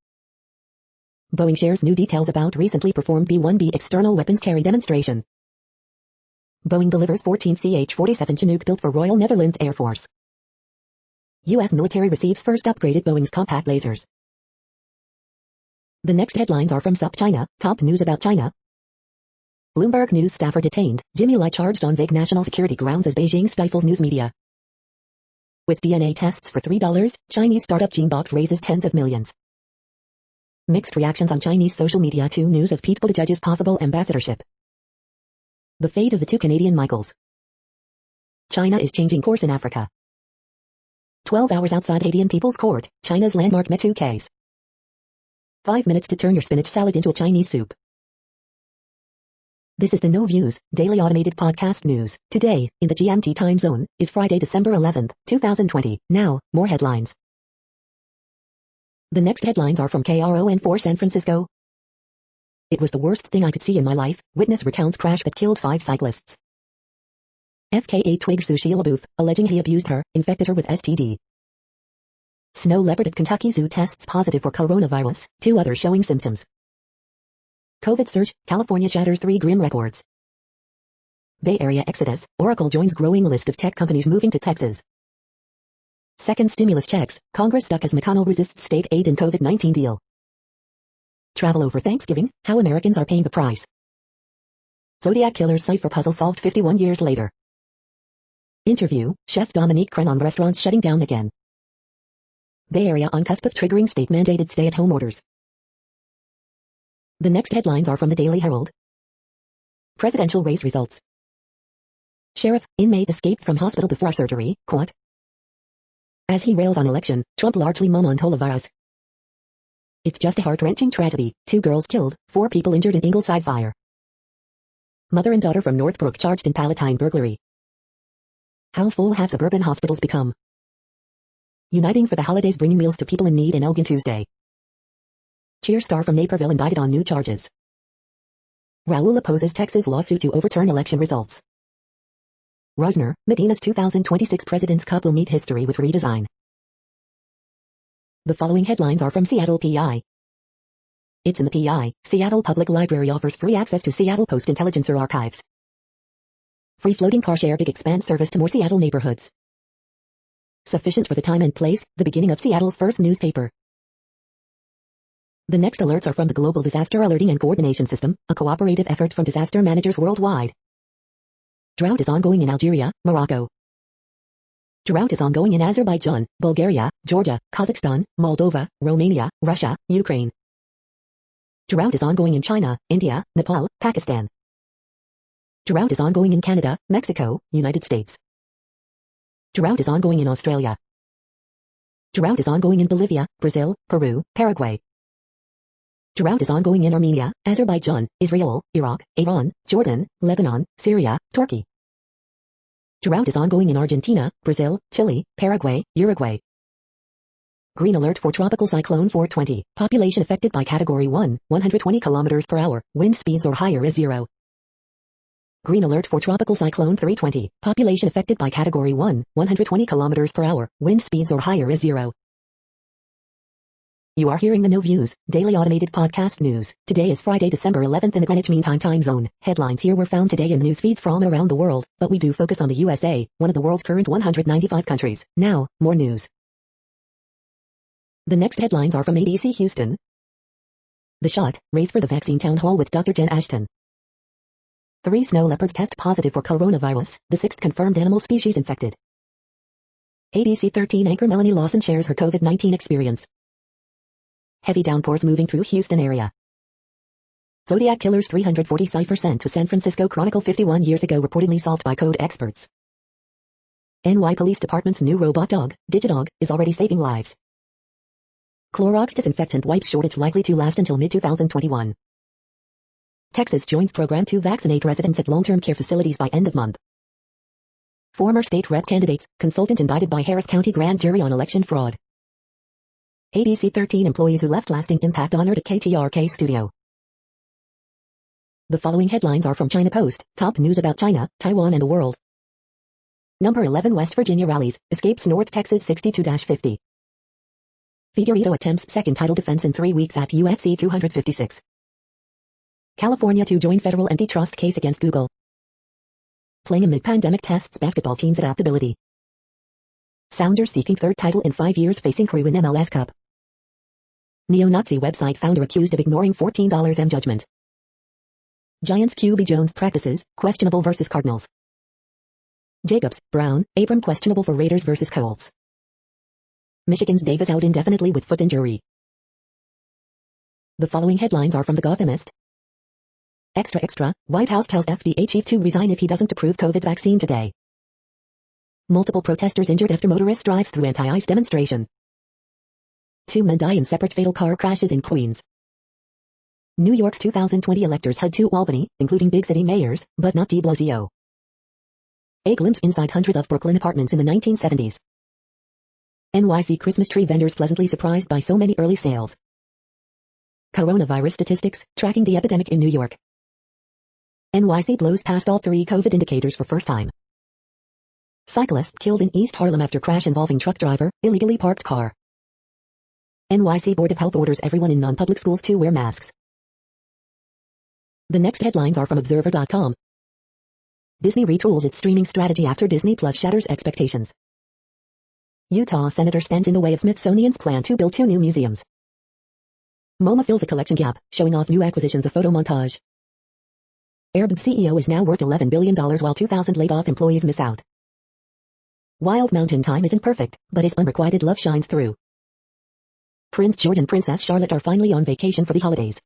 Boeing shares new details about recently performed B-1B external weapons carry demonstration. Boeing delivers 14th CH-47 Chinook built for Royal Netherlands Air Force. U.S. military receives first upgraded Boeing's compact lasers. The next headlines are from SupChina, top news about China. Bloomberg News staffer detained, Jimmy Lai charged on vague national security grounds as Beijing stifles news media. With DNA tests for $3, Chinese startup Genebox raises tens of millions. Mixed reactions on Chinese social media to news of Pete Buttigieg's possible ambassadorship. The fate of the 2 Canadian Michaels. China is changing course in Africa. 12 hours outside Haitian People's Court, China's landmark met 2 Ks. 5 minutes to turn your spinach salad into a Chinese soup. This is the No Views, daily automated podcast news. Today, in the GMT time zone, is Friday, December 11th, 2020. Now, more headlines. The next headlines are from KRON4 San Francisco. It was the worst thing I could see in my life. Witness recounts crash that killed 5 cyclists. FKA twigs Sushila Booth, alleging he abused her, infected her with STD. Snow leopard at Kentucky Zoo tests positive for coronavirus, 2 others showing symptoms. COVID surge, California shatters 3 grim records. Bay Area exodus, Oracle joins growing list of tech companies moving to Texas. Second stimulus checks, Congress stuck as McConnell resists state aid in COVID-19 deal. Travel over Thanksgiving, how Americans are paying the price. Zodiac killer's cipher puzzle solved 51 years later. Interview, Chef Dominique Crenn restaurants shutting down again. Bay Area on cusp of triggering state-mandated stay-at-home orders. The next headlines are from the Daily Herald. Presidential race results. Sheriff, inmate escaped from hospital before surgery, caught. As he rails on election, Trump largely mum on Tolavirus. It's just a heart-wrenching tragedy, 2 girls killed, 4 people injured in Ingleside fire. Mother and daughter from Northbrook charged in Palatine burglary. How full have suburban hospitals become? Uniting for the holidays bringing meals to people in need in Elgin Tuesday. Cheer star from Naperville indicted on new charges. Raul opposes Texas lawsuit to overturn election results. Rosner, Medina's 2026 President's Cup will meet history with redesign. The following headlines are from Seattle PI. It's in the PI, Seattle Public Library offers free access to Seattle Post-Intelligencer archives. Free floating car share gig expands service to more Seattle neighborhoods. Sufficient for the time and place, the beginning of Seattle's first newspaper. The next alerts are from the Global Disaster Alerting and Coordination System, a cooperative effort from disaster managers worldwide. Drought is ongoing in Algeria, Morocco. Drought is ongoing in Azerbaijan, Bulgaria, Georgia, Kazakhstan, Moldova, Romania, Russia, Ukraine. Drought is ongoing in China, India, Nepal, Pakistan. Drought is ongoing in Canada, Mexico, United States. Drought is ongoing in Australia. Drought is ongoing in Bolivia, Brazil, Peru, Paraguay. Drought is ongoing in Armenia, Azerbaijan, Israel, Iraq, Iran, Jordan, Lebanon, Syria, Turkey. Drought is ongoing in Argentina, Brazil, Chile, Paraguay, Uruguay. Green alert for Tropical Cyclone 420. Population affected by Category 1, 120 km per hour. Wind speeds or higher is 0. Green alert for Tropical Cyclone 320. Population affected by Category 1, 120 km per hour. Wind speeds or higher is 0. You are hearing the No Views, daily automated podcast news. Today is Friday, December 11th in the Greenwich Mean Time zone. Headlines here were found today in news feeds from around the world, but we do focus on the USA, one of the world's current 195 countries. Now, more news. The next headlines are from ABC Houston. The Shot, Race for the Vaccine Town Hall with Dr. Jen Ashton. 3 snow leopards test positive for coronavirus, the 6th confirmed animal species infected. ABC 13 anchor Melanie Lawson shares her COVID-19 experience. Heavy downpours moving through Houston area. Zodiac Killer's 340 cipher sent to San Francisco Chronicle 51 years ago reportedly solved by code experts. NY Police Department's new robot dog, Digidog, is already saving lives. Clorox disinfectant wipes shortage likely to last until mid-2021. Texas joins program to vaccinate residents at long-term care facilities by end of month. Former state rep candidates, consultant indicted by Harris County grand jury on election fraud. ABC 13 employees who left lasting impact honored at KTRK studio. The following headlines are from China Post, top news about China, Taiwan and the world. Number 11 West Virginia rallies, escapes North Texas 62-50. Figueiredo attempts second title defense in 3 weeks at UFC 256. California to join federal antitrust case against Google. Playing amid pandemic tests basketball team's adaptability. Sounders seeking third title in 5 years facing crew in MLS Cup. Neo-Nazi website founder accused of ignoring $14 judgment. Giants QB Jones practices, questionable versus Cardinals. Jacobs, Brown, Abram questionable for Raiders versus Colts. Michigan's Davis out indefinitely with foot injury. The following headlines are from The Gothamist. Extra, White House tells FDA chief to resign if he doesn't approve COVID vaccine today. Multiple protesters injured after motorist drives through anti-ICE demonstration. 2 men die in separate fatal car crashes in Queens. New York's 2020 electors head to Albany, including big city mayors, but not de Blasio. A glimpse inside hundreds of Brooklyn apartments in the 1970s. NYC Christmas tree vendors pleasantly surprised by so many early sales. Coronavirus statistics, tracking the epidemic in New York. NYC blows past all 3 COVID indicators for first time. Cyclist killed in East Harlem after crash involving truck driver, illegally parked car. NYC Board of Health orders everyone in non-public schools to wear masks. The next headlines are from Observer.com. Disney retools its streaming strategy after Disney Plus shatters expectations. Utah senator stands in the way of Smithsonian's plan to build 2 new museums. MoMA fills a collection gap, showing off new acquisitions of photo montage. Airbnb CEO is now worth $11 billion while 2,000 laid-off employees miss out. Wild Mountain Time isn't perfect, but its unrequited love shines through. Prince George and Princess Charlotte are finally on vacation for the holidays.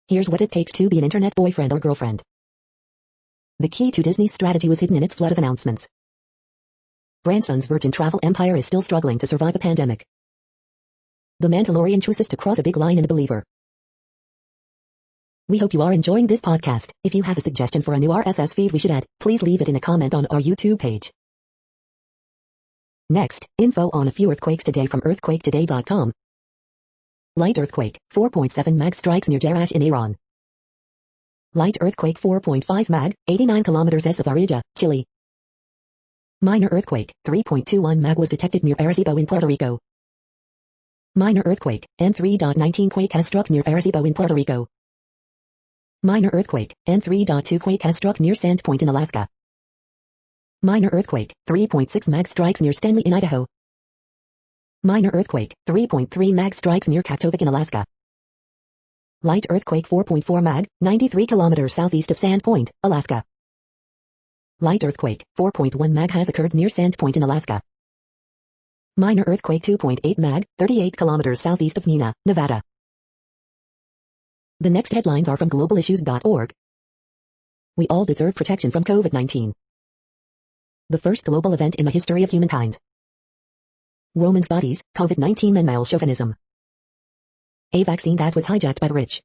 Here's what it takes to be an internet boyfriend or girlfriend. The key to Disney's strategy was hidden in its flood of announcements. Branson's Virgin Travel empire is still struggling to survive a pandemic. The Mandalorian chooses to cross a big line in The Believer. We hope you are enjoying this podcast. If you have a suggestion for a new RSS feed we should add, please leave it in a comment on our YouTube page. Next, info on a few earthquakes today from earthquaketoday.com. Light earthquake, 4.7 mag strikes near Jerash in Iran. Light earthquake 4.5 mag, 89 kilometers east of Arija, Chile. Minor earthquake, 3.21 mag was detected near Arecibo in Puerto Rico. Minor earthquake, M3.19 quake has struck near Arecibo in Puerto Rico. Minor earthquake, M3.2 quake has struck near Sandpoint in Alaska. Minor earthquake, 3.6 mag strikes near Stanley in Idaho. Minor earthquake, 3.3 mag strikes near Kaktovik in Alaska. Light earthquake 4.4 mag, 93 kilometers southeast of Sand Point, Alaska. Light earthquake, 4.1 mag has occurred near Sand Point in Alaska. Minor earthquake 2.8 mag, 38 kilometers southeast of Neenah, Nevada. The next headlines are from globalissues.org. We all deserve protection from COVID-19. The first global event in the history of humankind. Women's bodies, COVID-19 and male chauvinism. A vaccine that was hijacked by the rich.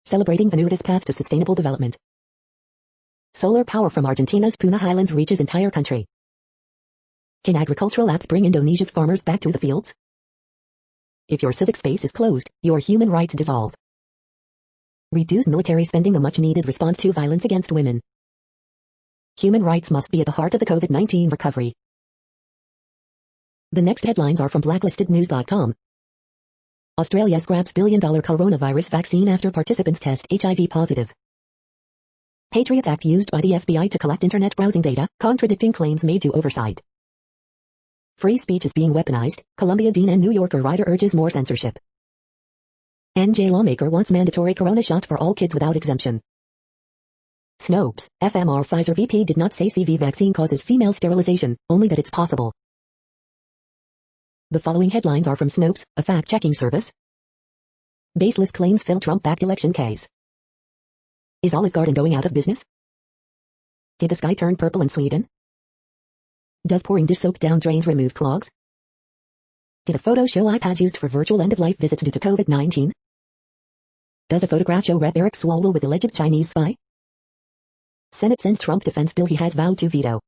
Celebrating Vanuatu's path to sustainable development. Solar power from Argentina's Puna Highlands reaches entire country. Can agricultural apps bring Indonesia's farmers back to the fields? If your civic space is closed, your human rights dissolve. Reduce military spending, a much-needed response to violence against women. Human rights must be at the heart of the COVID-19 recovery. The next headlines are from blacklistednews.com. Australia scraps billion-dollar coronavirus vaccine after participants test HIV positive. Patriot Act used by the FBI to collect internet browsing data, contradicting claims made to oversight. Free speech is being weaponized, Columbia Dean and New Yorker writer urges more censorship. NJ lawmaker wants mandatory corona shot for all kids without exemption. Snopes, FMR Pfizer VP did not say CV vaccine causes female sterilization, only that it's possible. The following headlines are from Snopes, a fact-checking service. Baseless claims fill Trump-backed election case. Is Olive Garden going out of business? Did the sky turn purple in Sweden? Does pouring dish soap down drains remove clogs? Did a photo show iPads used for virtual end-of-life visits due to COVID-19? Does a photograph show Rep. Eric Swalwell with alleged Chinese spy? Senate sends Trump defense bill he has vowed to veto.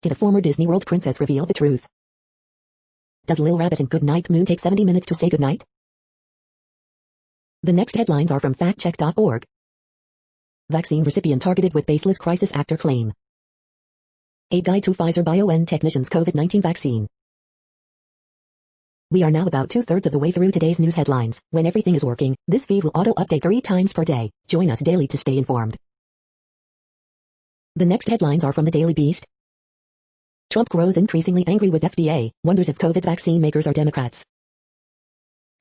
Did a former Disney World princess reveal the truth? Does Lil Rabbit and Goodnight Moon take 70 minutes to say goodnight? The next headlines are from factcheck.org. Vaccine recipient targeted with baseless crisis actor claim. A guide to Pfizer BioNTech Nation's COVID-19 vaccine. We are now about 2/3 of the way through today's news headlines. When everything is working, this feed will auto-update 3 times per day. Join us daily to stay informed. The next headlines are from the Daily Beast. Trump grows increasingly angry with FDA, wonders if COVID vaccine makers are Democrats.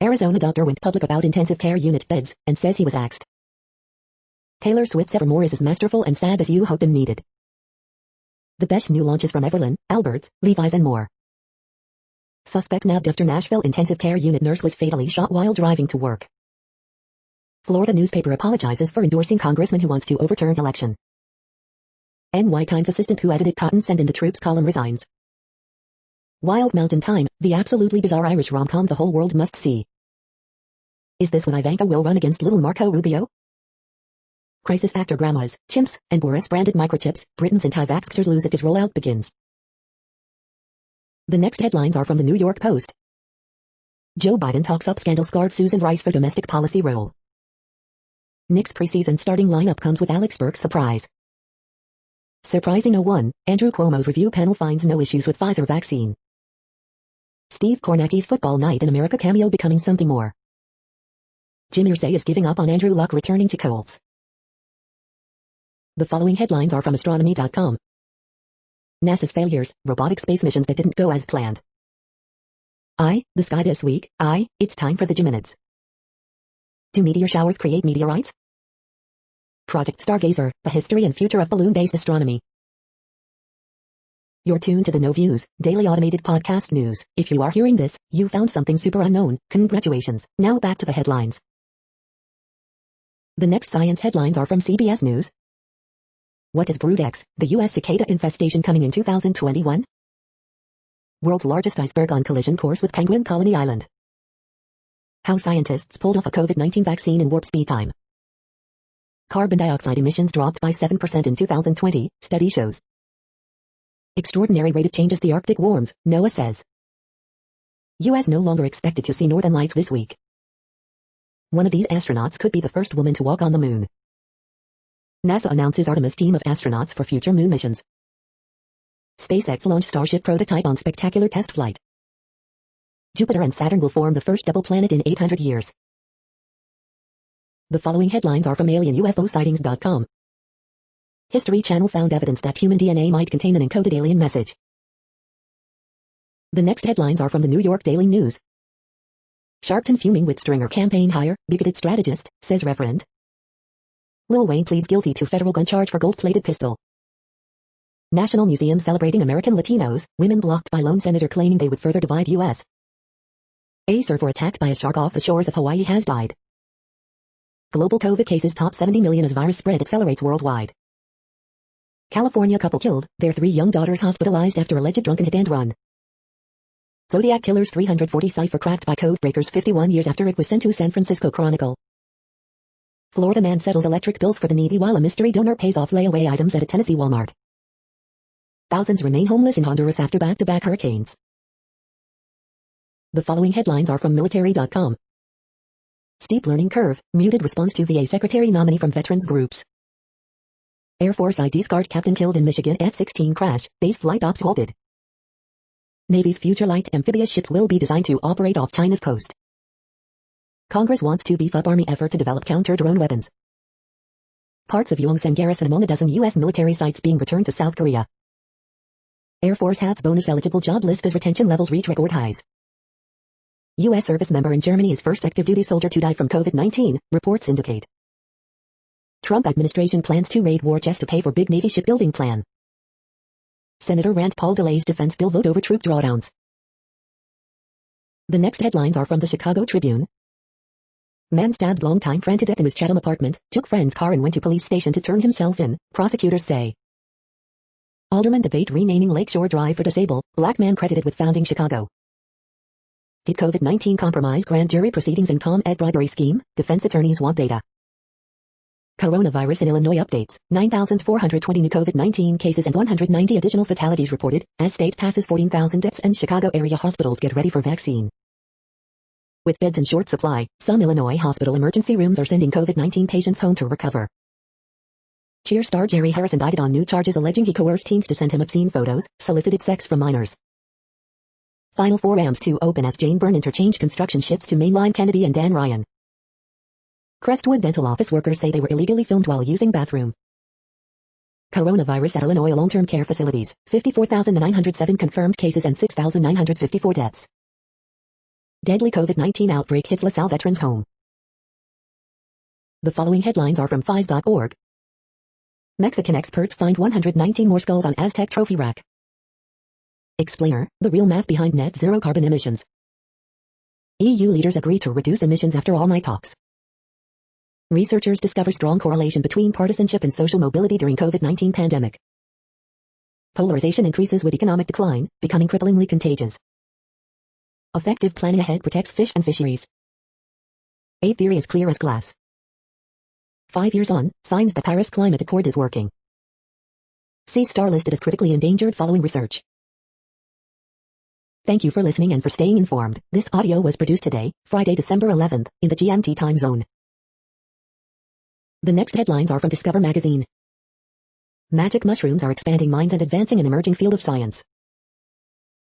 Arizona doctor went public about intensive care unit beds, and says he was axed. Taylor Swift's Evermore is as masterful and sad as you hoped and needed. The best new launches from Everlyn, Alberts, Levi's and more. Suspect nabbed after Nashville intensive care unit nurse was fatally shot while driving to work. Florida newspaper apologizes for endorsing congressman who wants to overturn election. NY Times assistant who edited Cotton Send in the Troops column resigns. Wild Mountain Time, the absolutely bizarre Irish rom-com the whole world must see. Is this when Ivanka will run against little Marco Rubio? Crisis actor grandmas, chimps, and Boris-branded microchips, Britain's anti-vaxxers lose it as rollout begins. The next headlines are from the New York Post. Joe Biden talks up scandal-scarred Susan Rice for domestic policy role. Knicks preseason starting lineup comes with Alex Burke's surprise. Surprising no one, Andrew Cuomo's review panel finds no issues with Pfizer vaccine. Steve Kornacki's Football Night in America cameo becoming something more. Jim Irsay is giving up on Andrew Luck returning to Colts. The following headlines are from astronomy.com. NASA's failures, robotic space missions that didn't go as planned. The sky this week, it's time for the Geminids. Do meteor showers create meteorites? Project Stargazer, the history and future of balloon-based astronomy. You're tuned to the No Views, daily automated podcast news. If you are hearing this, you found something super unknown. Congratulations. Now back to the headlines. The next science headlines are from CBS News. What is Brood X, the U.S. cicada infestation coming in 2021? World's largest iceberg on collision course with Penguin Colony Island. How scientists pulled off a COVID-19 vaccine in warp speed time. Carbon dioxide emissions dropped by 7% in 2020, study shows. Extraordinary rate of change as the Arctic warms, NOAA says. U.S. no longer expected to see northern lights this week. One of these astronauts could be the first woman to walk on the moon. NASA announces Artemis team of astronauts for future moon missions. SpaceX launched Starship prototype on spectacular test flight. Jupiter and Saturn will form the first double planet in 800 years. The following headlines are from AlienUFOsightings.com. History Channel found evidence that human DNA might contain an encoded alien message. The next headlines are from the New York Daily News. Sharpton fuming with Stringer campaign hire, bigoted strategist, says Reverend. Lil Wayne pleads guilty to federal gun charge for gold-plated pistol. National Museum celebrating American Latinos, women blocked by lone senator claiming they would further divide U.S. A surfer attacked by a shark off the shores of Hawaii has died. Global COVID cases top 70 million as virus spread accelerates worldwide. California couple killed, their 3 young daughters hospitalized after alleged drunken hit and run. Zodiac killer's 340 cipher cracked by code breakers 51 years after it was sent to San Francisco Chronicle. Florida man settles electric bills for the needy while a mystery donor pays off layaway items at a Tennessee Walmart. Thousands remain homeless in Honduras after back-to-back hurricanes. The following headlines are from military.com. Steep learning curve, muted response to VA secretary nominee from veterans groups. Air Force ID's guard captain killed in Michigan F-16 crash, base flight ops halted. Navy's future light amphibious ships will be designed to operate off China's coast. Congress wants to beef up Army effort to develop counter-drone weapons. Parts of Yongsan garrison among a dozen U.S. military sites being returned to South Korea. Air Force HAPS bonus eligible job list as retention levels reach record highs. U.S. service member in Germany is first active duty soldier to die from COVID-19, reports indicate. Trump administration plans to raid war chest to pay for big Navy shipbuilding plan. Senator Rand Paul delays defense bill vote over troop drawdowns. The next headlines are from the Chicago Tribune. Man stabbed longtime friend to death in his Chatham apartment, took friend's car and went to police station to turn himself in, prosecutors say. Aldermen debate renaming Lakeshore Drive for disabled, black man credited with founding Chicago. Did COVID-19 compromise grand jury proceedings in ComEd bribery scheme? Defense attorneys want data. Coronavirus in Illinois updates, 9,420 new COVID-19 cases and 190 additional fatalities reported, as state passes 14,000 deaths and Chicago area hospitals get ready for vaccine. With beds in short supply, some Illinois hospital emergency rooms are sending COVID-19 patients home to recover. Cheer star Jerry Harris indicted on new charges alleging he coerced teens to send him obscene photos, solicited sex from minors. Final 4 AMs to open as Jane Byrne interchange construction shifts to mainline Kennedy and Dan Ryan. Crestwood dental office workers say they were illegally filmed while using bathroom. Coronavirus at Illinois long-term care facilities, 54,907 confirmed cases and 6,954 deaths. Deadly COVID-19 outbreak hits LaSalle veterans home. The following headlines are from FIS.org. Mexican experts find 119 more skulls on Aztec trophy rack. Explainer, the real math behind net zero carbon emissions. EU leaders agree to reduce emissions after all-night talks. Researchers discover strong correlation between partisanship and social mobility during COVID-19 pandemic. Polarization increases with economic decline, becoming cripplingly contagious. Effective planning ahead protects fish and fisheries. A theory as clear as glass. 5 years on, signs the Paris Climate Accord is working. Sea star listed as critically endangered following research. Thank you for listening and for staying informed. This audio was produced today, Friday, December 11th, in the GMT time zone. The next headlines are from Discover magazine. Magic mushrooms are expanding minds and advancing an emerging field of science.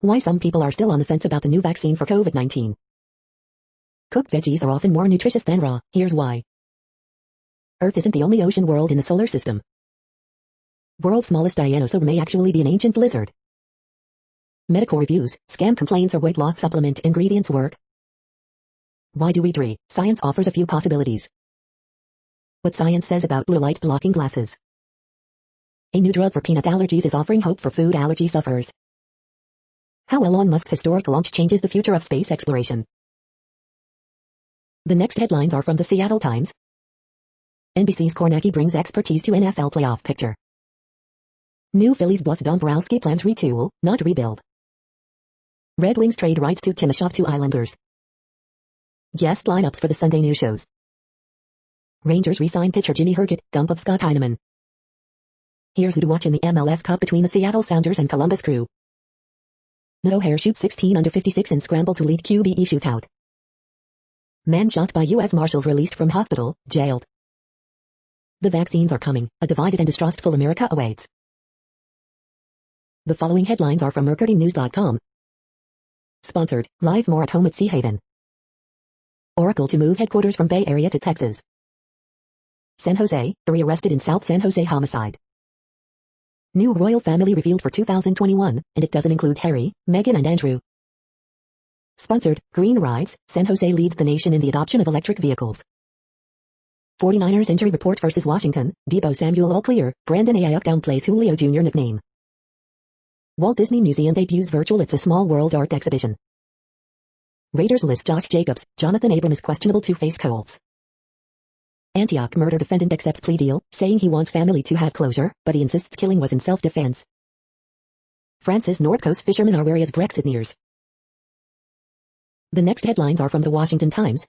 Why some people are still on the fence about the new vaccine for COVID-19. Cooked veggies are often more nutritious than raw, here's why. Earth isn't the only ocean world in the solar system. World's smallest dinosaur may actually be an ancient lizard. Medical reviews, scam complaints or weight loss supplement ingredients work. Why do we dream? Science offers a few possibilities. What science says about blue light blocking glasses. A new drug for peanut allergies is offering hope for food allergy sufferers. How Elon Musk's historic launch changes the future of space exploration. The next headlines are from the Seattle Times. NBC's Kornacki brings expertise to NFL playoff picture. New Phillies boss Dombrowski plans retool, not rebuild. Red Wings trade rights to Timashov to Islanders. Guest lineups for the Sunday news shows. Rangers re-sign pitcher Jimmy Herget, dump of Scott Heineman. Here's who to watch in the MLS Cup between the Seattle Sounders and Columbus Crew. O'Hare shoots 16 under 56 in scramble to lead QBE shootout. Man shot by U.S. Marshals released from hospital, jailed. The vaccines are coming, a divided and distrustful America awaits. The following headlines are from MercuryNews.com. Sponsored, live more at home at Sea Haven. Oracle to move headquarters from Bay Area to Texas. San Jose, 3 arrested in South San Jose homicide. New royal family revealed for 2021, and it doesn't include Harry, Meghan and Andrew. Sponsored, Green Rides, San Jose leads the nation in the adoption of electric vehicles. 49ers injury report versus Washington, Deebo Samuel all clear, Brandon Ayuk downplays Julio Jr. nickname. Walt Disney Museum debuts virtual It's a Small World art exhibition. Raiders list Josh Jacobs, Jonathan Abram is questionable to face Colts. Antioch murder defendant accepts plea deal, saying he wants family to have closure, but he insists killing was in self-defense. France's North Coast fishermen are wary as Brexit nears. The next headlines are from the Washington Times.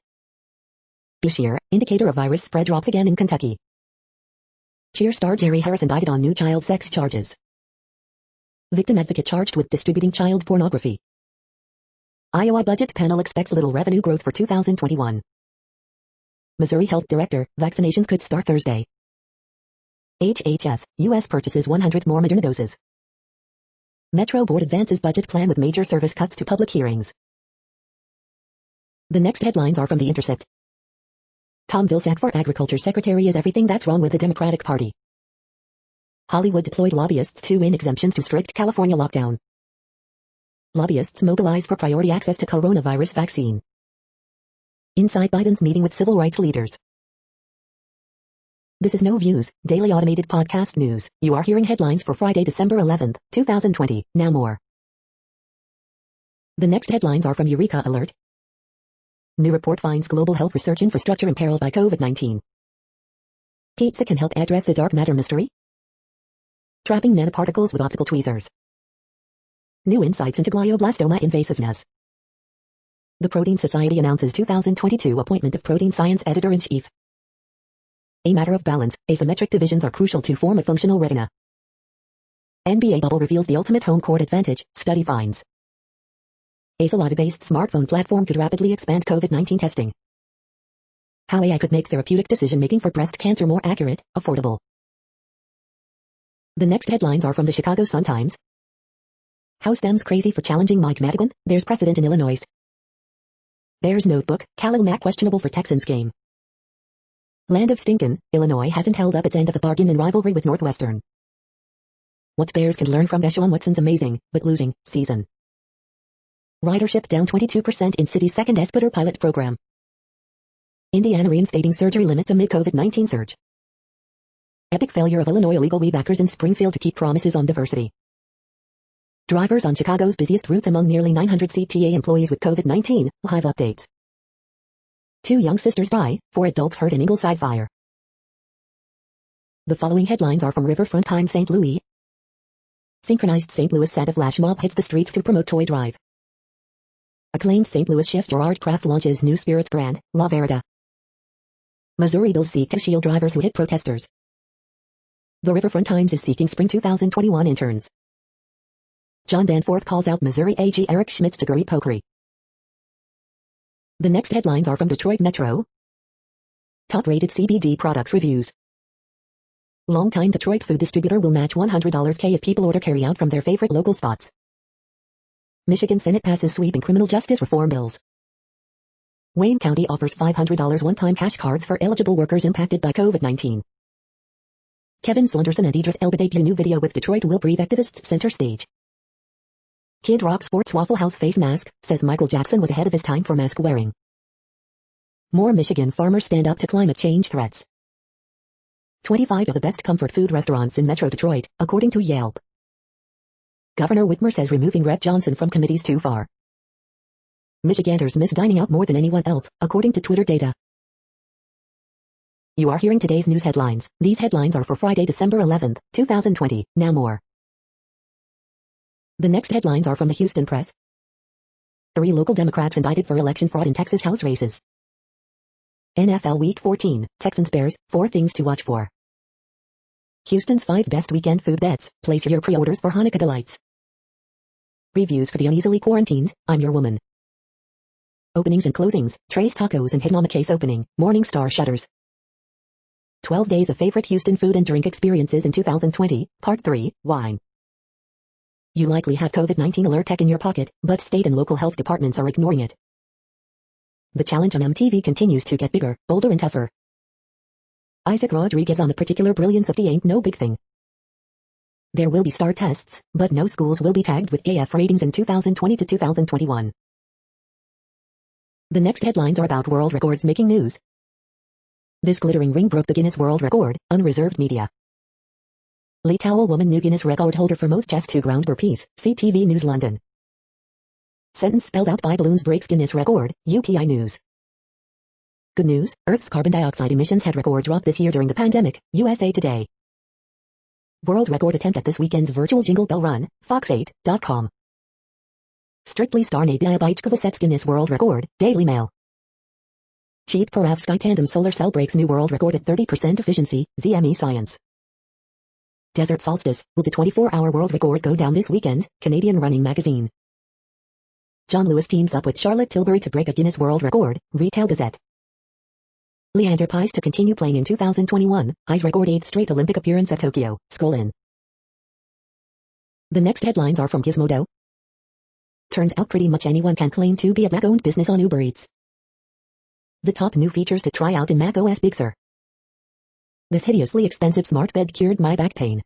Bashir, indicator of virus spread drops again in Kentucky. Cheer star Jerry Harris indicted on new child sex charges. Victim advocate charged with distributing child pornography. Iowa budget panel expects little revenue growth for 2021. Missouri Health Director, vaccinations could start Thursday. HHS, U.S. purchases 100 more Moderna doses. Metro Board advances budget plan with major service cuts to public hearings. The next headlines are from The Intercept. Tom Vilsack for Agriculture Secretary is everything that's wrong with the Democratic Party. Hollywood deployed lobbyists to win exemptions to strict California lockdown. Lobbyists mobilize for priority access to coronavirus vaccine. Inside Biden's meeting with civil rights leaders. This is No Views, daily automated podcast news. You are hearing headlines for Friday, December 11th, 2020. Now more. The next headlines are from Eureka Alert. New report finds global health research infrastructure imperiled by COVID-19. Pizza can help address the dark matter mystery. Trapping nanoparticles with optical tweezers. New insights into glioblastoma invasiveness. The Protein Society announces 2022 appointment of Protein Science Editor-in-Chief. A matter of balance, asymmetric divisions are crucial to form a functional retina. NBA bubble reveals the ultimate home court advantage, study finds. A Solana-based smartphone platform could rapidly expand COVID-19 testing. How AI could make therapeutic decision-making for breast cancer more accurate, affordable. The next headlines are from the Chicago Sun-Times. House Dems crazy for challenging Mike Madigan, there's precedent in Illinois. Bears notebook, Khalil Mack questionable for Texans game. Land of Stinkin', Illinois hasn't held up its end of the bargain in rivalry with Northwestern. What Bears can learn from Deshaun Watson's amazing, but losing, season. Ridership down 22% in city's second Escooter pilot program. Indiana reinstating surgery limits amid COVID-19 surge. Epic failure of Illinois illegal weed backers in Springfield to keep promises on diversity. Drivers on Chicago's busiest routes among nearly 900 CTA employees with COVID-19, live updates. 2 young sisters die, 4 adults hurt in Ingleside fire. The following headlines are from Riverfront Times St. Louis. Synchronized St. Louis Santa flash mob hits the streets to promote toy drive. Acclaimed St. Louis chef Gerard Kraft launches new spirits brand, La Verida. Missouri bills seek to shield drivers who hit protesters. The Riverfront Times is seeking spring 2021 interns. John Danforth calls out Missouri AG Eric Schmitt's degree pokery. The next headlines are from Detroit Metro. Top-rated CBD products reviews. Longtime Detroit food distributor will match $100 K if people order carry-out from their favorite local spots. Michigan Senate passes sweeping criminal justice reform bills. Wayne County offers $500 one-time cash cards for eligible workers impacted by COVID-19. Kevin Saunderson and Idris Elba debut new video with Detroit Will Breathe activists center stage. Kid Rock sports Waffle House face mask, says Michael Jackson was ahead of his time for mask wearing. More Michigan farmers stand up to climate change threats. 25 of the best comfort food restaurants in Metro Detroit, according to Yelp. Governor Whitmer says removing Rep. Johnson from committees too far. Michiganders miss dining out more than anyone else, according to Twitter data. You are hearing today's news headlines. These headlines are for Friday, December 11th, 2020. Now more. The next headlines are from the Houston Press. 3 local Democrats indicted for election fraud in Texas House races. NFL Week 14, Texans Bears, 4 things to watch for. Houston's 5 best weekend food bets, place your pre-orders for Hanukkah delights. Reviews for the uneasily quarantined, I'm your woman. Openings and closings, Trey's Tacos and Hidden on the Case opening, Morning Star shutters. 12 days of favorite Houston food and drink experiences in 2020, Part 3, Wine. You likely have COVID-19 alert tech in your pocket, but state and local health departments are ignoring it. The challenge on MTV continues to get bigger, bolder and tougher. Isaac Rodriguez on the particular brilliance of the ain't no big thing. There will be STAR tests, but no schools will be tagged with AF ratings in 2020 to 2021. The next headlines are about world records making news. This glittering ring broke the Guinness World Record, unreserved media. Lee Towel woman new Guinness record holder for most chest to ground burpees, CTV News London. Sentence spelled out by balloons breaks Guinness record, UPI News. Good news, Earth's carbon dioxide emissions had record drop this year during the pandemic, USA Today. World record attempt at this weekend's virtual Jingle Bell Run, Fox8.com. Strictly Starnay Biabaichkova sets Guinness World Record, Daily Mail. Cheap Perovskite tandem solar cell breaks new world record at 30% efficiency, ZME Science. Desert Solstice, will the 24-hour world record go down this weekend, Canadian Running Magazine. John Lewis teams up with Charlotte Tilbury to break a Guinness World Record, Retail Gazette. Leander Paes to continue playing in 2021, I's record 8th straight Olympic appearance at Tokyo, scroll in. The next headlines are from Gizmodo. Turned out pretty much anyone can claim to be a Mac-owned business on Uber Eats. The top new features to try out in macOS Big Sur. This hideously expensive smart bed cured my back pain.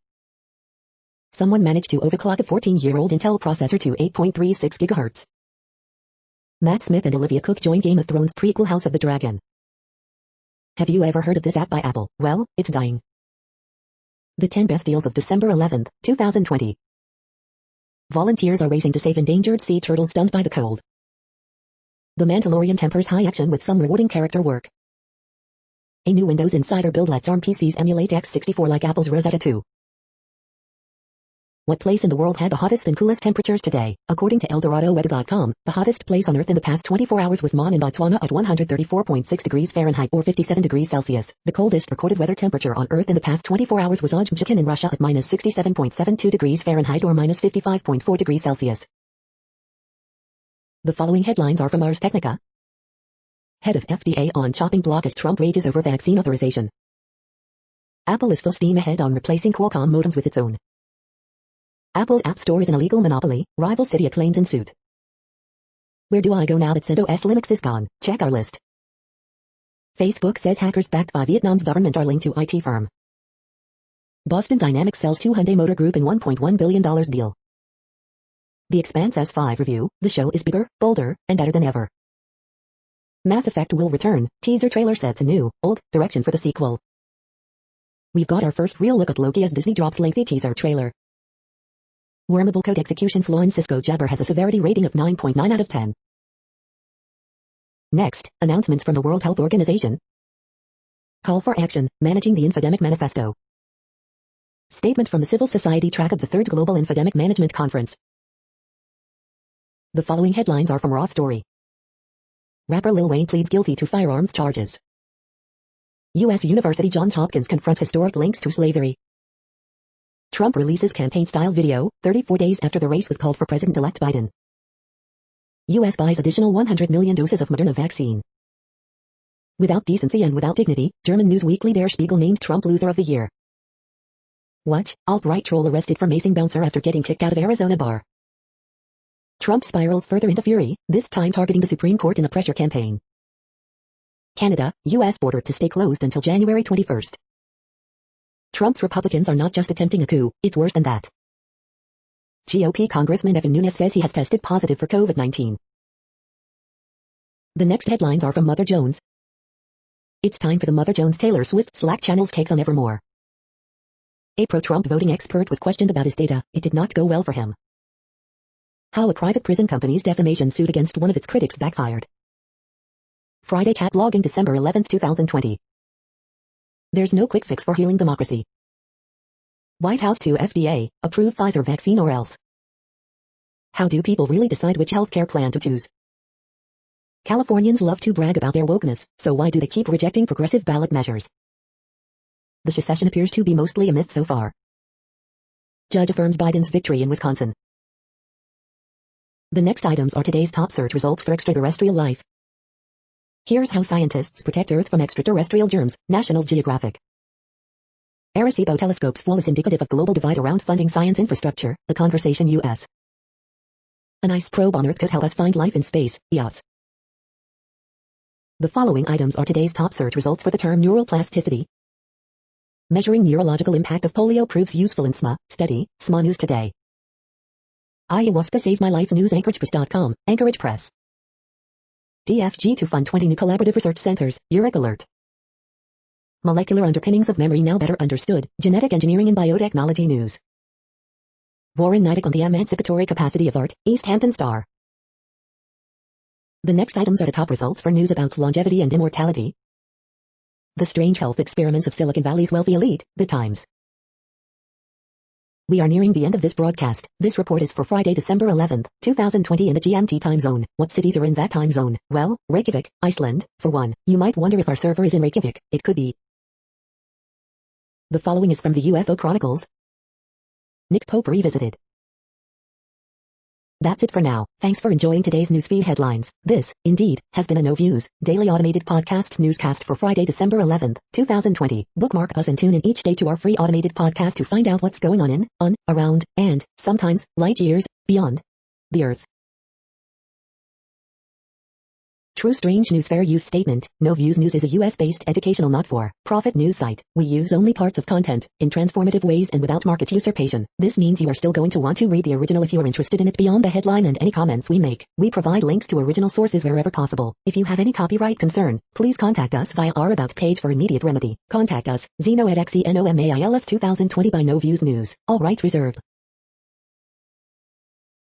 Someone managed to overclock a 14-year-old Intel processor to 8.36 GHz. Matt Smith and Olivia Cook join Game of Thrones prequel House of the Dragon. Have you ever heard of this app by Apple? Well, it's dying. The 10 best deals of December 11, 2020. Volunteers are racing to save endangered sea turtles stunned by the cold. The Mandalorian tempers high action with some rewarding character work. A new Windows Insider build lets ARM PCs emulate x64 like Apple's Rosetta 2. What place in the world had the hottest and coolest temperatures today? According to ElDoradoWeather.com, the hottest place on Earth in the past 24 hours was Mon in Botswana at 134.6 degrees Fahrenheit or 57 degrees Celsius. The coldest recorded weather temperature on Earth in the past 24 hours was Ojmchikin in Russia at minus 67.72 degrees Fahrenheit or minus 55.4 degrees Celsius. The following headlines are from Ars Technica. Head of FDA on chopping block as Trump rages over vaccine authorization. Apple is full steam ahead on replacing Qualcomm modems with its own. Apple's App Store is an illegal monopoly, rival Cydia claims in suit. Where do I go now that CentOS Linux is gone? Check our list. Facebook says hackers backed by Vietnam's government are linked to IT firm. Boston Dynamics sells to Hyundai Motor Group in $1.1 billion deal. The Expanse S5 review, the show is bigger, bolder, and better than ever. Mass Effect will return, teaser trailer sets a new, old, direction for the sequel. We've got our first real look at Loki as Disney drops lengthy teaser trailer. Wormable code execution flaw in Cisco Jabber has a severity rating of 9.9 out of 10. Next, announcements from the World Health Organization. Call for action, managing the Infodemic Manifesto. Statement from the Civil Society track of the 3rd Global Infodemic Management Conference. The following headlines are from Raw Story. Rapper Lil Wayne pleads guilty to firearms charges. U.S. University Johns Hopkins confronts historic links to slavery. Trump releases campaign-style video, 34 days after the race was called for President-elect Biden. U.S. buys additional 100 million doses of Moderna vaccine. Without decency and without dignity, German news weekly Der Spiegel named Trump loser of the year. Watch, alt-right troll arrested for macing bouncer after getting kicked out of Arizona bar. Trump spirals further into fury, this time targeting the Supreme Court in a pressure campaign. Canada, U.S. border to stay closed until January 21st. Trump's Republicans are not just attempting a coup, it's worse than that. GOP Congressman Evan Nunes says he has tested positive for COVID-19. The next headlines are from Mother Jones. It's time for the Mother Jones Taylor Swift Slack channel's takes on Evermore. A pro-Trump voting expert was questioned about his data, it did not go well for him. How a private prison company's defamation suit against one of its critics backfired. Friday catalogging December 11, 2020. There's no quick fix for healing democracy. White House to FDA, approve Pfizer vaccine or else. How do people really decide which healthcare plan to choose? Californians love to brag about their wokeness, so why do they keep rejecting progressive ballot measures? The secession appears to be mostly a myth so far. Judge affirms Biden's victory in Wisconsin. The next items are today's top search results for extraterrestrial life. Here's how scientists protect Earth from extraterrestrial germs, National Geographic. Arecibo telescope's fall is indicative of global divide around funding science infrastructure, The Conversation US. An ice probe on Earth could help us find life in space, EOS. The following items are today's top search results for the term neural plasticity. Measuring neurological impact of polio proves useful in SMA News Today. Ayahuasca saved my life news AnchoragePress.com, Anchorage Press. DFG to fund 20 new collaborative research centers, URIC alert. Molecular underpinnings of memory now better understood, Genetic Engineering and Biotechnology News. Warren Nidek on the emancipatory capacity of art, East Hampton Star. The next items are the top results for news about longevity and immortality. The strange health experiments of Silicon Valley's wealthy elite, The Times. We are nearing the end of this broadcast. This report is for Friday, December 11th, 2020 in the GMT time zone. What cities are in that time zone? Well, Reykjavik, Iceland, for one. You might wonder if our server is in Reykjavik. It could be. The following is from the UFO Chronicles. Nick Pope revisited. That's it for now. Thanks for enjoying today's newsfeed headlines. This, indeed, has been a No Views, daily automated podcast newscast for Friday, December 11th, 2020. Bookmark us and tune in each day to our free automated podcast to find out what's going on, around, and, sometimes, light years, beyond the Earth. True Strange News Fair Use Statement. No Views News is a US-based educational not-for-profit news site. We use only parts of content, in transformative ways and without market usurpation. This means you are still going to want to read the original if you are interested in it beyond the headline and any comments we make. We provide links to original sources wherever possible. If you have any copyright concern, please contact us via our About page for immediate remedy. Contact us, Zeno at XENOMAILS 2020 by No Views News. All rights reserved.